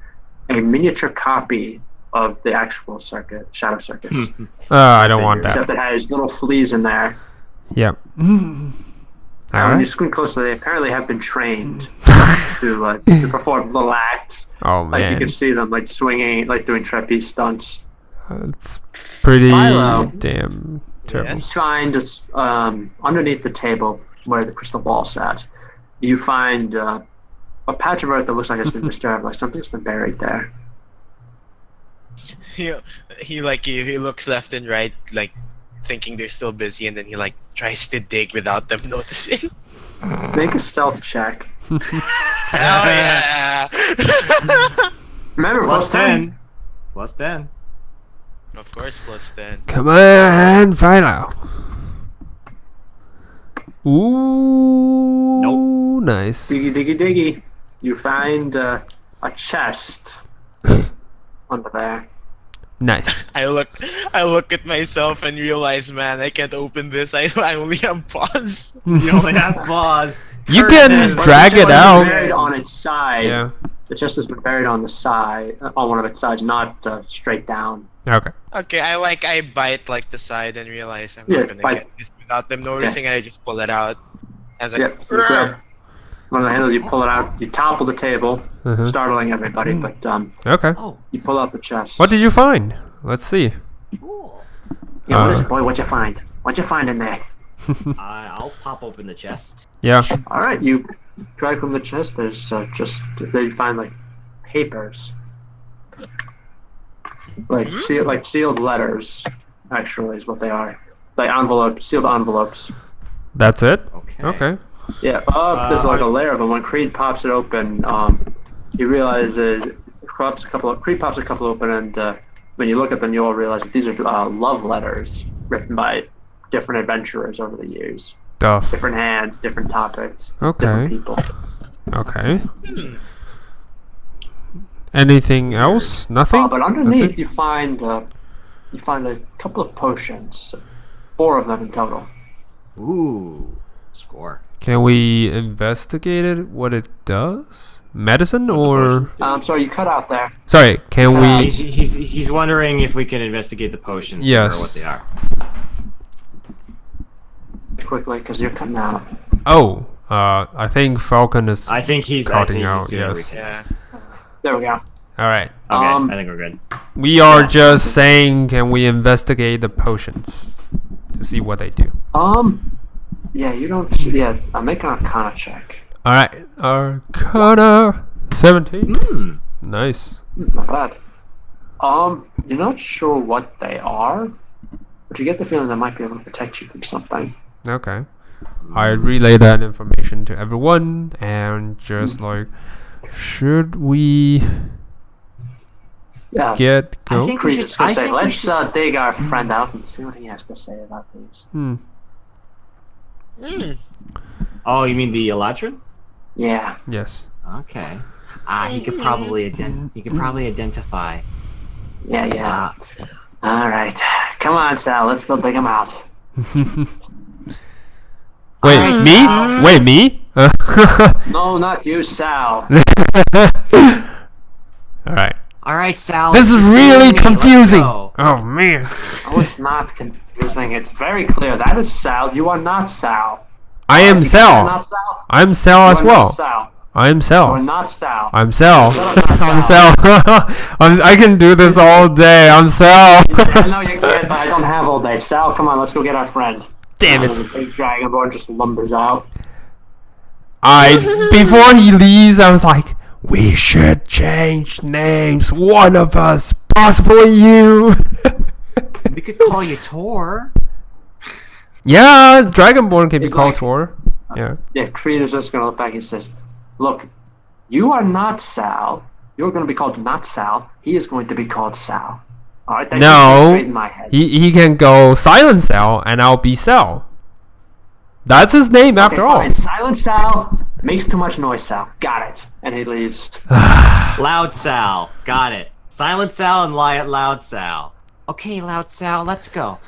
a miniature copy of the actual shadow circus. I don't want that. Except it has little fleas in there. Yep. When you Alright. squint closely, they apparently have been trained to perform little acts. Oh Like you man, can see them like swinging, like doing trapeze stunts. it's pretty Philo. damn terrible. You find underneath the table where the crystal ball sat, you find a patch of earth that looks like it's been disturbed, like something's been buried there. He looks left and right, like thinking they're still busy, and then he like tries to dig without them noticing. Make a stealth check. Oh yeah. Remember, Plus 10. Plus 10. Of course, plus 10. Come on, Philo. Ooh. Nope. Nice. Diggy, diggy, diggy. You find a chest under there. Nice. I look at myself and realize, man, I can't open this. I only have paws. You only have paws. You can Curses. drag it The chest has been out. buried on its side. Yeah. The chest has been buried on the side, on one of its sides, not straight down. Okay. Okay, I bite like the side and realize I'm Yeah, not gonna bite. get this without them noticing. I just pull it out. As Yeah, you grab one of the handles, you pull it out, you topple the table, Uh-huh. startling everybody, but Okay. Oh, you pull out the chest. What did you find? Let's see. cool. Yeah, what is Uh. it, boy? What'd you find? What'd you find in there? I'll pop open the chest. Yeah. All right, you drag from the chest. There's just there you find like papers, like sealed letters. Actually, is what they are. Like envelopes, sealed envelopes. That's it? Okay. Okay. Yeah. There's like a layer of them. When Creed pops it open, he realizes Creed pops a couple open, and when you look at them, you all realize that these are love letters written by different adventurers over the years. Duff. Different hands, different topics, Okay. different people. Okay. Anything else? Nothing? But That's underneath it? you find a couple of potions, 4 of them in total. Ooh. Score. Can we investigate it? What it does? Medicine or? Sorry, you cut out there. Sorry. Can we? He's wondering if we can investigate the potions. Yes. Or what they are. Quickly, because you're cutting out. Oh. I think Falcon is. I think he's Cutting out, doing what we yes. can. Yeah. There we go. All right. Okay, Um, I think we're good. We are just saying, can we investigate the potions to see what they do? Yeah, you don't. Yeah, I'm making an Arcana check. All right. Arcana 17. Hmm. Nice. Not bad. You're not sure what they are, but you get the feeling they might be able to protect you from something. Okay. I relay that information to everyone and just like, should we Yeah. get go? I think we Creed should. is gonna I say, think we let's should. dig our friend out and see what he has to say about these. Oh, you mean the Elatrin? Yeah. Yes. Okay. He could probably identify. Yeah. All right. Come on, Sal. Let's go dig him out. Wait, Alright, me? Sal. Wait, me? No, not you, Sal. All right. All right, Sal. This is let's really see. Let's confusing. go. Oh man. Oh, it's not confusing. It's very clear. That is Sal. You are not Sal. I am You are Sal. not Sal. I'm Sal You as are well. Not Sal. I am You are Sal. not Sal. I'm Sal. Shut up, not I'm Sal. I can do this all day. I'm Sal. I know you can, but I don't have all day. Sal, come on. Let's go get our friend. Damn it. The big dragonborn just lumbers out. Before he leaves, I was like, we should change names. One of us, possibly you. We could call you Tor. Yeah, Dragonborn can be He's called like- Tor. Yeah. Yeah, Creed is just going to look back and says, look, you are not Sal. You're going to be called not Sal. He is going to be called Sal. All right, that keeps me straight in my head. He can go Silent Sal, and I'll be Sal. That's his name after all. Fine. Silent Sal makes too much noise, Sal. Got it. And he leaves. Loud Sal. Got it. Silent Sal and Loud Sal. Okay, Loud Sal, let's go.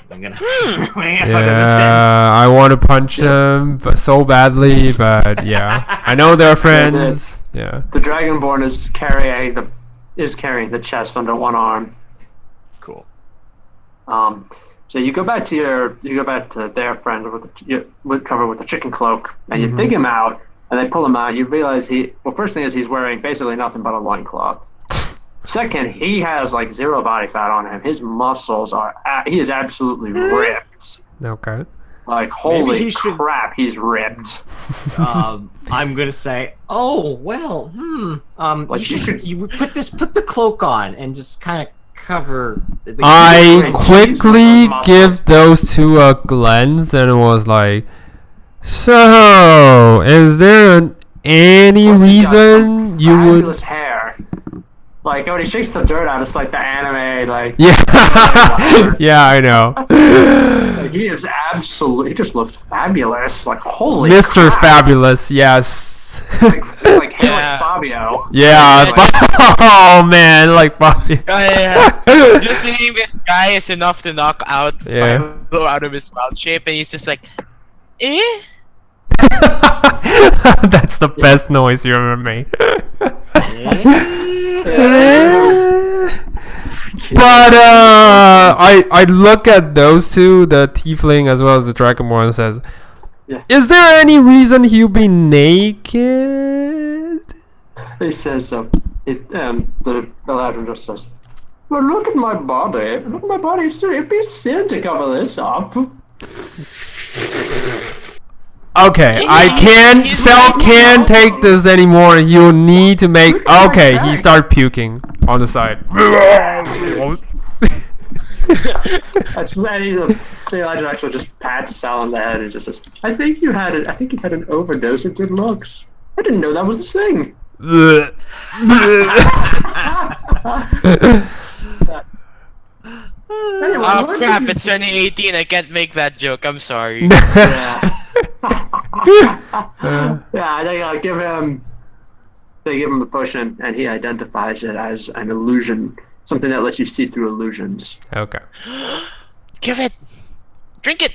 I'm gonna. Yeah, I want to punch them but so badly, but yeah, I know they're friends. Yeah. The dragonborn is carrying the chest under one arm. Cool. So you go back to their friend covered with the chicken cloak, and you dig him out, and they pull him out. You realize first thing is he's wearing basically nothing but a loincloth. Second, he has like 0 body fat on him. His muscles he is absolutely ripped. Okay. Like, Maybe holy he should- crap, he's ripped. I'm gonna say, oh well, Like, you put the cloak on and just kind of cover. I Jeez, quickly muscles. give those two a glance and was like, so is there any Plus, he's got reason some you would? fabulous hair. Like when he shakes the dirt out, it's like the anime, like Yeah, yeah, I know. like, he is absolutely. He just looks fabulous. Like holy Mr. crap. Fabulous, yes. Like hey, Yeah. like Fabio. Yeah. Oh man, like Fabio. Yeah. Just seeing this guy is enough to knock out Yeah. Philo out of his wild shape, and he's just like, eh? That's the best noise you ever made. But I look at those two, the tiefling as well as the dragonborn, and says, Yeah. "Is there any reason he'll be naked?" He says, the Eladrin just says, "Well, look at my body. Look at my body. It'd be sin to cover this up." Okay, I can't. Cell can't take this anymore. You need to make. Okay, he started puking on the side. Actually, the Eladrin actually just pats Sal on the head and just says, I think you had an overdose of good looks. I didn't know that was the thing." Anyway, Oh what crap, did you it's 2018, I can't make that joke, I'm sorry. Yeah, they give him the potion, and he identifies it as an illusion, something that lets you see through illusions. Okay. Give it! Drink it!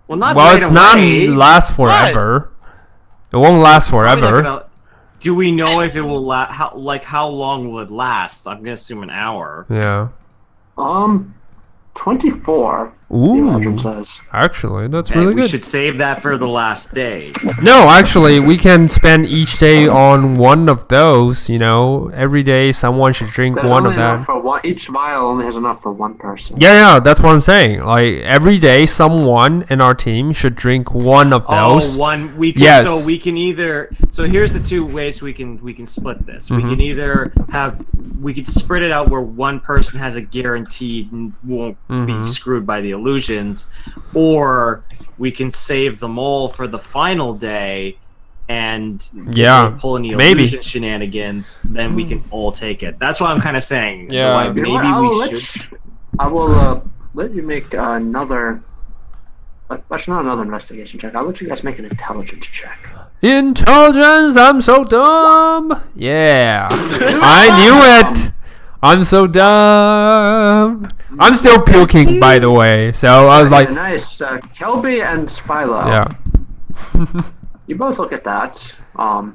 Well, not Well, right it's not away. last forever. It won't last Probably like forever. about- do we know if it will last? How long will it last? I'm gonna assume an hour. Yeah. 24. The Ooh. Eladrin says. Actually, that's Okay, really we good. should save that for the last day. No, actually, we can spend each day on one of those. You know, every day someone should drink There's one only of enough that. for one. Each vial only has enough for one person. Yeah, that's what I'm saying. Like every day, someone in our team should drink one of those. Oh, one we can. Yes. So we can either. So here's the two ways we can split this. Mhm. We can either we could spread it out where one person has a guaranteed and won't be Mhm. screwed by the illusions, or we can save them all for the final day. And if Yeah, they pull any maybe. illusion shenanigans, then we can all take it. That's what I'm kind of saying. Yeah. Like, You know maybe what, we should. I will let you make another. That's not another investigation check. I'll let you guys make an intelligence check. Intelligence, I'm so dumb. Yeah. I knew it. I'm so dumb. I'm still puking, by the way. So I was like, Okay, nice. Kelby and Philo. yeah. You both look at that. And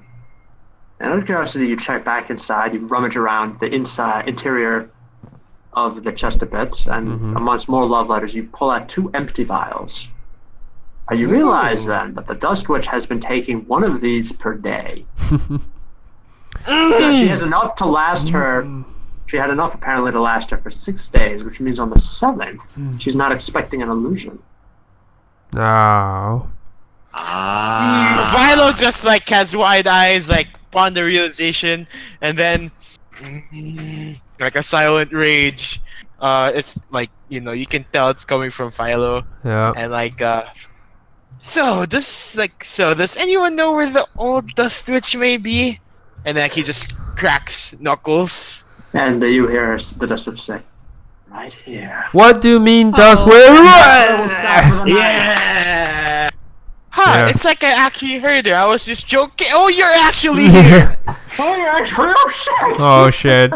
out of curiosity, you check back inside. You rummage around the interior of the chest a bit, and Mhm. amongst more love letters, you pull out 2 empty vials. You realize then that the Dust Witch has been taking one of these per day. She has enough to last her. She had enough apparently to last her for 6 days, which means on the 7th, she's not expecting an illusion. Oh. Philo just like has wide eyes, like upon the realization, and then like a silent rage. It's like, you know, you can tell it's coming from Philo, Yeah. and like so does anyone know where the old Dust Witch may be? And then he just cracks knuckles. And you hear the Dust Witch say, right here. What do you mean, Dust We'll Witch? stop for the night. Yeah. Huh, Yeah. it's like I actually heard her. I was just joking. Oh, you're actually here. Oh, you're actually. Oh, shit! Oh shit.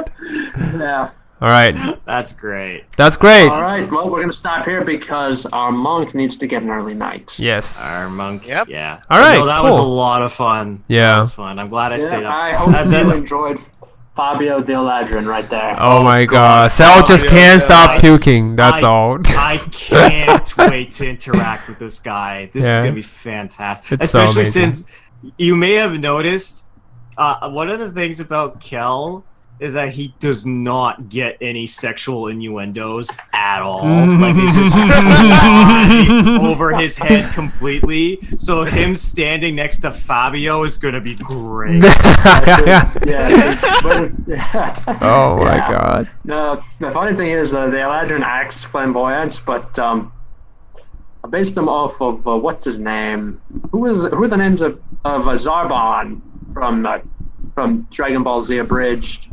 Yeah. All right. That's great. That's great. All right. Well, we're going to stop here because our monk needs to get an early night. Yes. Our monk. Yep. Yeah. All right, No, that was a cool. lot of fun. Yeah. That was fun. I'm glad I stayed up. I hope And you then- enjoyed Fabio the Eladrin right there. Oh my God. god. Sal just yeah, can't yeah. stop puking. That's all. I can't wait to interact with this guy. This is Yeah. gonna be fantastic. It's so Especially amazing. since you may have noticed one of the things about Kel is that he does not get any sexual innuendos at all. Like they just fly over his head completely. So him standing next to Fabio is gonna be great. Yeah. Oh my Yeah. god. No, the funny thing is, the Eladrin acts flamboyant, but I based them off of what's his name? Who are the names of Zarbon from Dragon Ball Z Abridged?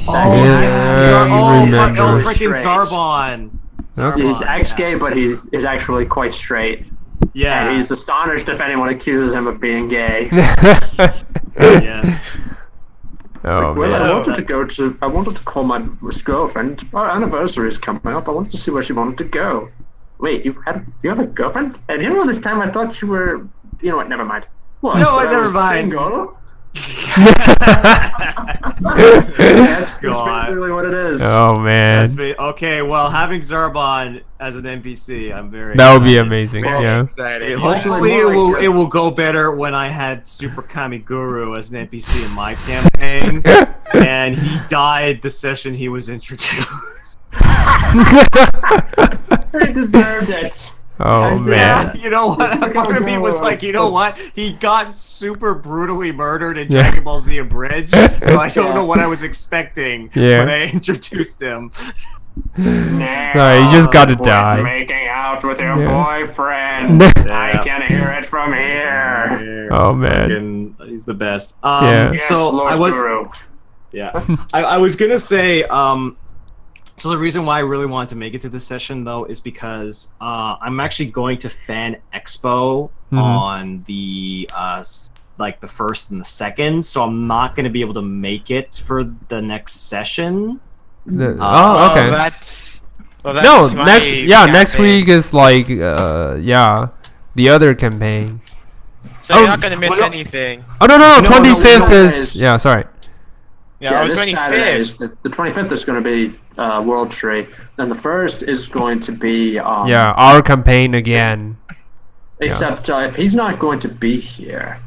Oh, Yeah, you remember. freaking Zarbon. He's Zarbon, ex-gay, but he is actually quite straight. Yeah. And he's astonished if anyone accuses him of being gay. Yes. Oh Well, man. I wanted to call my girlfriend. Our anniversary is coming up. I wanted to see where she wanted to go. Wait, you have a girlfriend? And this time I thought you were. You know what? Never mind. What? No, never was mind. Single? That's God. basically what it is. Oh man. Okay, well, having Zarbon as an NPC, I'm very. That would be excited. amazing. Well, Yeah. Excited. Hopefully, it will go better when I had Super Kamiguru as an NPC in my campaign, and he died the session he was introduced. He deserved it. Oh man. Yeah, you know what? Super Part of me was Kamiguru like, you know what? He got super brutally murdered in Yeah. Dragon Ball Z Abridged, so I don't know what I was expecting Yeah. when I introduced him. No, you just gotta Quit die. making out with your Yeah. boyfriend. I can hear it from here. Oh man. He's the best. Yeah. Yes, So Lord I was. Guru. Yeah, I was gonna say. So the reason why I really wanted to make it to this session though is because I'm actually going to Fan Expo on the like the 1st and the 2nd, so I'm not going to be able to make it for the next session. Oh, okay. That's No, my next campaign. week is like the other campaign. So you're not gonna miss anything. Oh no, No, 25th no, is sorry. Yeah, this 25th. Saturday is the 25th is going to be World Trade, and the 1st is going to be Yeah, our campaign again. Except if he's not going to be here,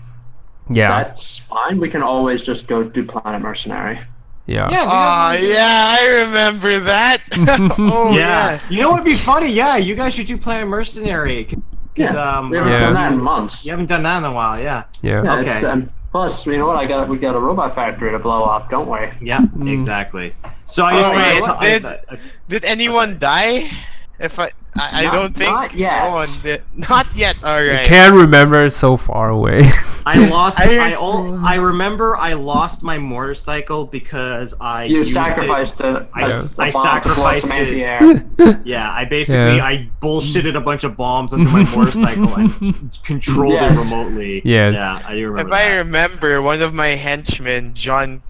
Yeah. that's fine. We can always just go do Planet Mercenary. Yeah. Oh yeah, I remember that. Oh Yeah, you know what'd be funny? Yeah, you guys should do Planet Mercenary. Because We haven't Yeah. done that in months. you haven't done that in a while. Yeah. Yeah. Yeah, Okay. it's, plus, you know what? We got a robot factory to blow up, don't we? Yeah, exactly. So I just wait, wanted to- Did anyone die? If I don't think not yet. no one did. Not yet. All I right. can't remember, it's so far away. I lost. I- I remember I lost my motorcycle because I You used sacrificed it. I as a I bomb to blow sacrificed some it. anti-air. Yeah, I basically Yeah. I bullshitted a bunch of bombs onto my motorcycle and controlled Yes. it remotely. Yes. Yeah, I do If remember. I that. remember, one of my henchmen, John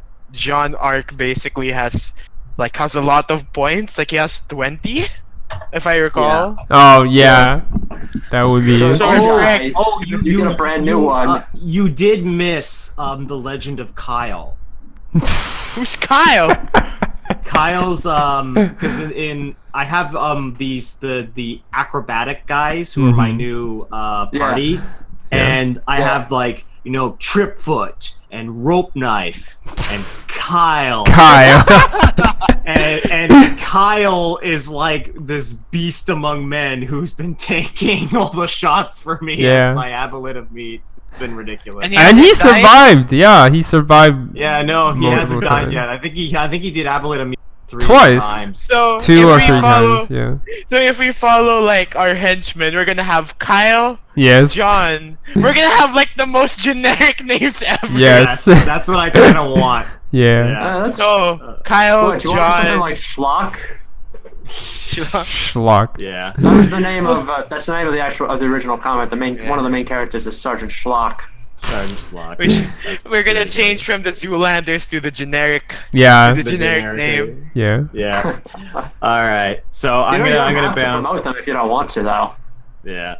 Arc, basically has a lot of points. Like he has 20, if I recall. Oh yeah. That would be So it. you Rick, die, Oh, you get a brand new one. You did miss the Legend of Kyle. Who's Kyle? Kyle's because in I have the acrobatic guys who are my new party, and I have Trip Foot and Rope Knife and Kyle. and Kyle is like this beast among men who's been taking all the shots for me Yeah. as my abolite of meat. It's been ridiculous. And And he hasn't died? survived. Yeah, he survived. Yeah, no, he Multiple hasn't died times. yet. I think he did abolite of meat 3 Twice. times. So 2 if or we 3 follow, times. Yeah. So if we follow like our henchmen, we're gonna have Kyle, Yes. John. We're gonna have like the most generic names ever. Yes. That's what I kind of want. Yeah. That's, So Kyle, what, you want something John. like Schlock? Schlock. Yeah. That was the name of that's the name of the original comic. One of the main characters is Sergeant Schlock. Sergeant Slock. We're gonna change from the Zoolanders to the generic, Yeah. the generic name. Yeah. Yeah. All right. So I'm You don't gonna have to bound. promote them if you don't want to, though. Yeah.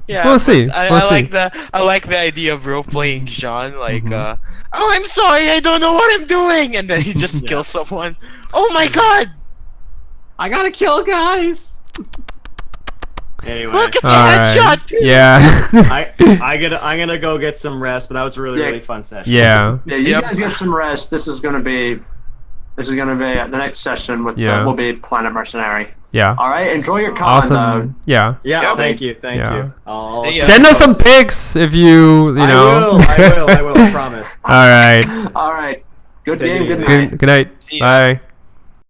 Yeah, We'll but see. I We'll see. like the idea of role playing John. Like, Mhm. oh, I'm sorry, I don't know what I'm doing, and then he just kills someone. Oh my God! I gotta kill guys. Anyway, Look, it's a All headshot. right. Dude. Yeah. I'm gonna go get some rest, but that was a really Yeah. really fun session. Yeah. Yeah, you Yep. guys get some rest. This is gonna be the next session with Yeah. will be Planet Mercenary. Yeah. All right, enjoy your con. Awesome. Yeah. Yeah. Yeah. Thank you. Thank Yeah. you. I'll See ya. Send us some pics if you know. I will. I promise. All right. All right. Good Take it game. Good easy. night. Good night. See ya. Bye.